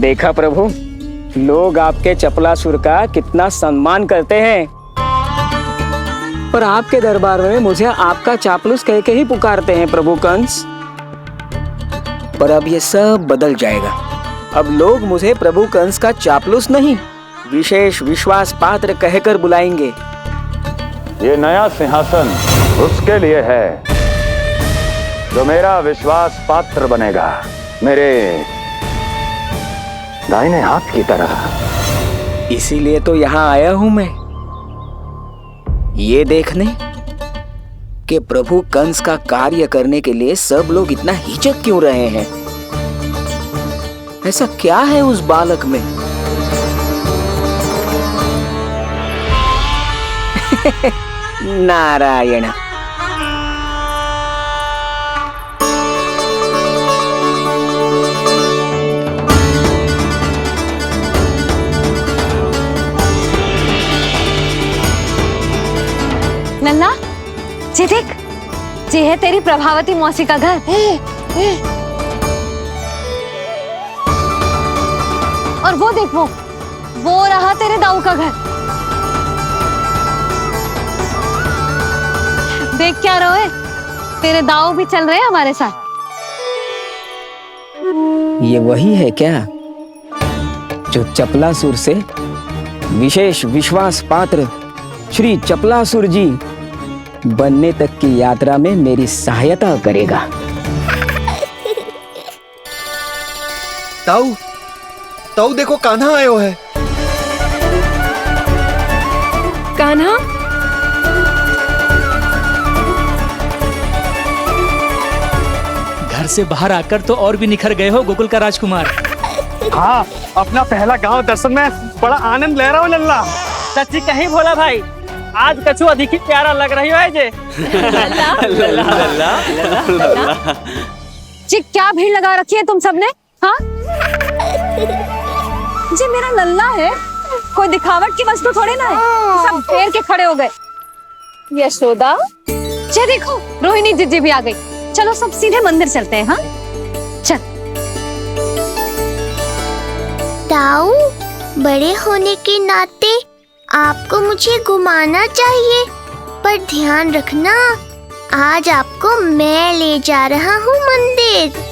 देखा प्रभु, लोग आपके चपलासुर का कितना सम्मान करते हैं, पर आपके दरबार में मुझे आपका चापलूस कह के ही पुकारते हैं प्रभु कंस। पर अब ये सब बदल जाएगा। अब लोग मुझे प्रभु कंस का चापलूस नहीं, विशेष विश्वास पात्र कहकर बुलाएंगे। ये नया सिंहासन उसके लिए है जो मेरा विश्वास पात्र बनेगा, मेरे दाहिने हाथ की तरह। इसीलिए तो यहाँ आया हूं मैं, ये देखने कि प्रभु कंस का कार्य करने के लिए सब लोग इतना हिचक क्यों रहे हैं। ऐसा क्या है उस बालक में? नारायण। नन्ना, जे देख, जे है तेरी प्रभावती मौसी का घर। और वो देख, वो रहा तेरे दाऊ का घर। देख क्या रहे, तेरे दाऊ भी चल रहे हैं हमारे साथ। ये वही है क्या जो चपलासुर से विशेष विश्वास पात्र श्री चपलासुर जी बनने तक की यात्रा में मेरी सहायता करेगा? ताऊ, ताऊ देखो, कान्हा आयो है। घर से बाहर आकर तो और भी निखर गए हो गोकुल का राजकुमार। हाँ, अपना पहला गांव दर्शन में बड़ा आनंद ले रहा हूँ लल्ला। सच्ची कहीं भोला भाई, आज कछु अधिक ही प्यारा लग रही है जे। जी क्या भीड़ लगा रखी है तुम सबने? हाँ जी मेरा लल्ला है, कोई दिखावट की वस्तु थोड़ी ना है। सब घेर के खड़े हो गए। यशोदा जी देखो, रोहिणी जीजी भी आ गई। चलो सब सीधे मंदिर चलते हैं। हाँ चल। ताऊ, बड़े होने के नाते आपको मुझे घुमाना चाहिए, पर ध्यान रखना आज आपको मैं ले जा रहा हूँ मंदिर।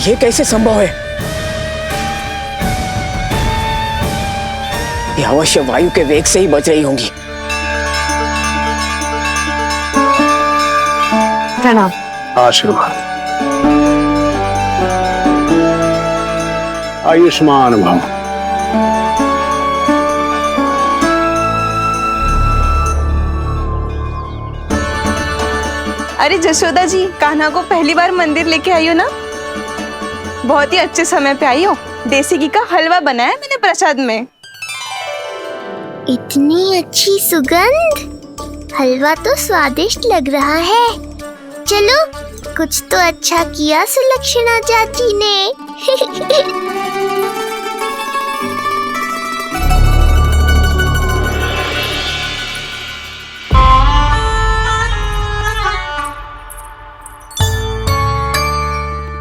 ये कैसे संभव है? ये अवश्य वायु के वेग से ही बच रही होंगी। प्रणाम। आशीर्वाद। आयुष्मान भव। अरे जशोदा जी, कान्हा को पहली बार मंदिर लेके आई हो ना? बहुत ही अच्छे समय पे आई हो। देसी घी का हलवा बनाया है मैंने प्रसाद में। इतनी अच्छी सुगंध, हलवा तो स्वादिष्ट लग रहा है। चलो, कुछ तो अच्छा किया सुलक्षणा चाची ने।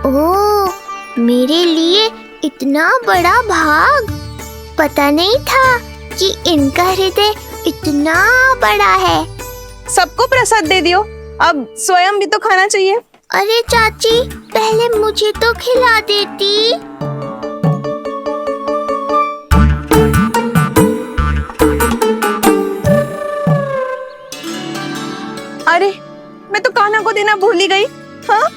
ओह, मेरे लिए इतना बड़ा भाग। पता नहीं था कि इनका हृदय इतना बड़ा है। सबको प्रसाद दे दियो, अब स्वयं भी तो खाना चाहिए। अरे चाची, पहले मुझे तो खिला देती। अरे, मैं तो कान्हा को देना भूल ही गई। हाँ?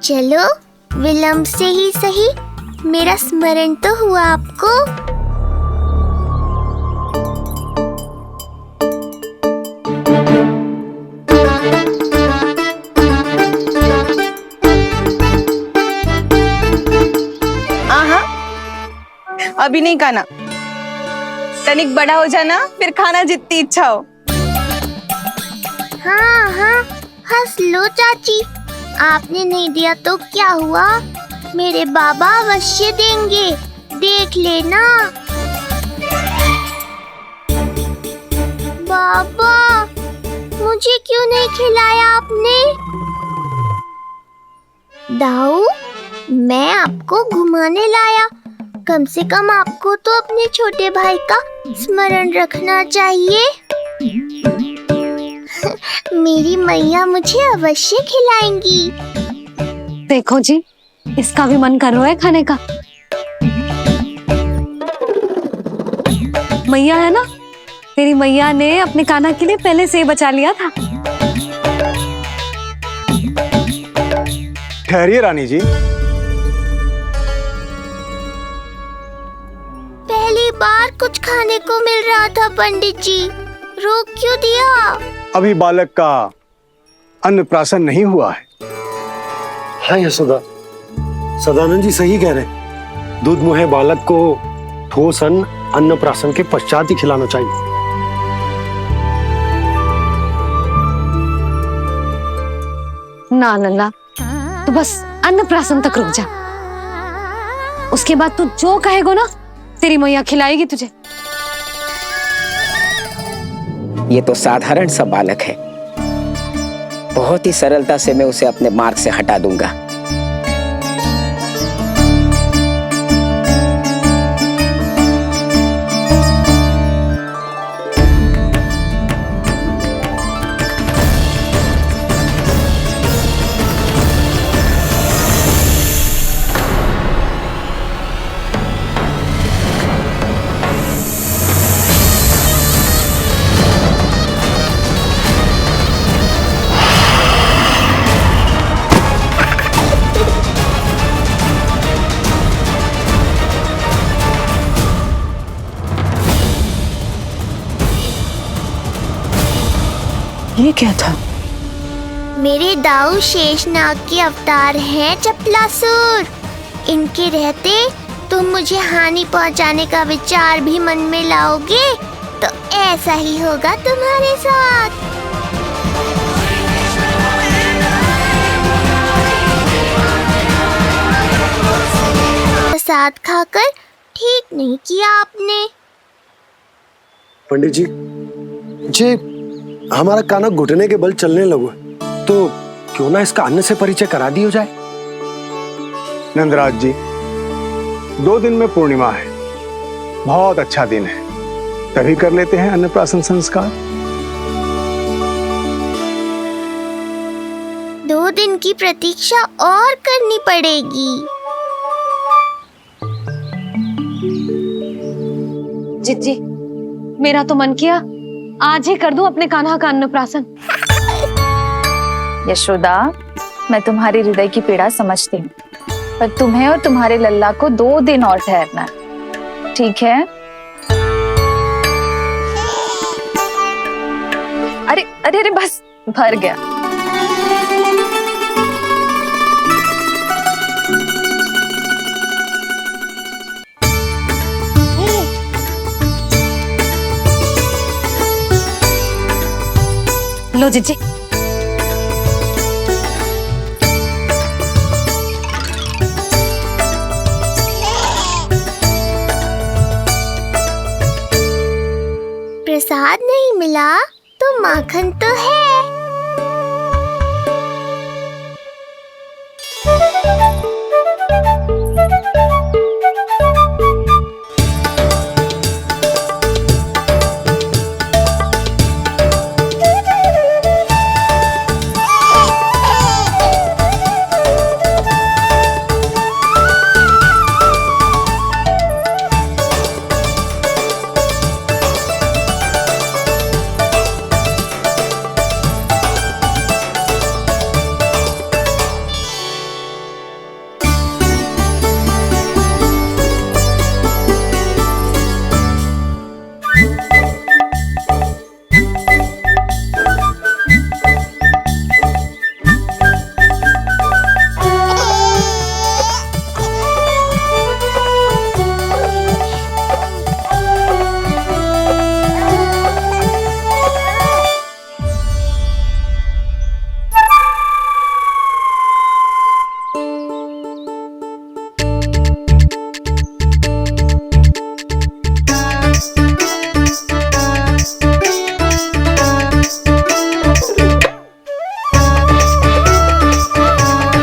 चलो, विलंब से ही सही, मेरा स्मरण तो हुआ आपको। आहा, अभी नहीं खाना, तनिक बड़ा हो जाना, फिर खाना जितनी इच्छा हो। हाँ हाँ, हंस लो चाची, आपने नहीं दिया तो क्या हुआ, मेरे बाबा अवश्य देंगे, देख लेना। बाबा, मुझे क्यों नहीं खिलाया आपने? दाऊ, मैं आपको घुमाने लाया, कम से कम आपको तो अपने छोटे भाई का स्मरण रखना चाहिए। मेरी मैया मुझे अवश्य खिलाएंगी। देखो जी, इसका भी मन कर रहा है खाने का। मैया है ना, तेरी मैया ने अपने कान्हा के लिए पहले से ही बचा लिया था। ठहरिए रानी जी। पहली बार कुछ खाने को मिल रहा था पंडित जी, रोक क्यों दिया? अभी बालक का अन्नप्राशन नहीं हुआ है। हाँ यशोदा, सदानंद जी सही कह रहे। दूध मुहे बालक को ठोस अन्नप्राशन के पश्चात ही खिलाना चाहिए। ना लल्ला, तू बस अन्नप्राशन तक रुक जा, उसके बाद तू जो कहेगो ना, तेरी मैया खिलाएगी तुझे। ये तो साधारण सा बालक है, बहुत ही सरलता से मैं उसे अपने मार्ग से हटा दूंगा। ये क्या था? मेरे दाऊ शेषनाग के अवतार हैं चपलासुर। इनके रहते तुम मुझे हानि पहुंचाने का विचार भी मन में लाओगे तो ऐसा ही होगा तुम्हारे साथ। प्रसाद खाकर ठीक नहीं किया आपने। पंडित जी, जे हमारा काना घुटने के बल चलने लगो तो क्यों ना इसका अन्न से परिचय करा दिया जाए। नंदराज जी, 2 दिन में पूर्णिमा है, बहुत अच्छा दिन है, तभी कर लेते हैं अन्नप्राशन संस्कार। 2 दिन की प्रतीक्षा और करनी पड़ेगी। जिज्जी, मेरा तो मन किया आज ही कर दूं अपने कान्हा का अन्नप्राशन। यशोदा, मैं तुम्हारी हृदय की पीड़ा समझती हूँ, पर तुम्हें और तुम्हारे लल्ला को 2 दिन और ठहरना है, ठीक है? अरे अरे अरे, बस भर गया। लो जिज्जी। प्रसाद नहीं मिला तो माखन तो है।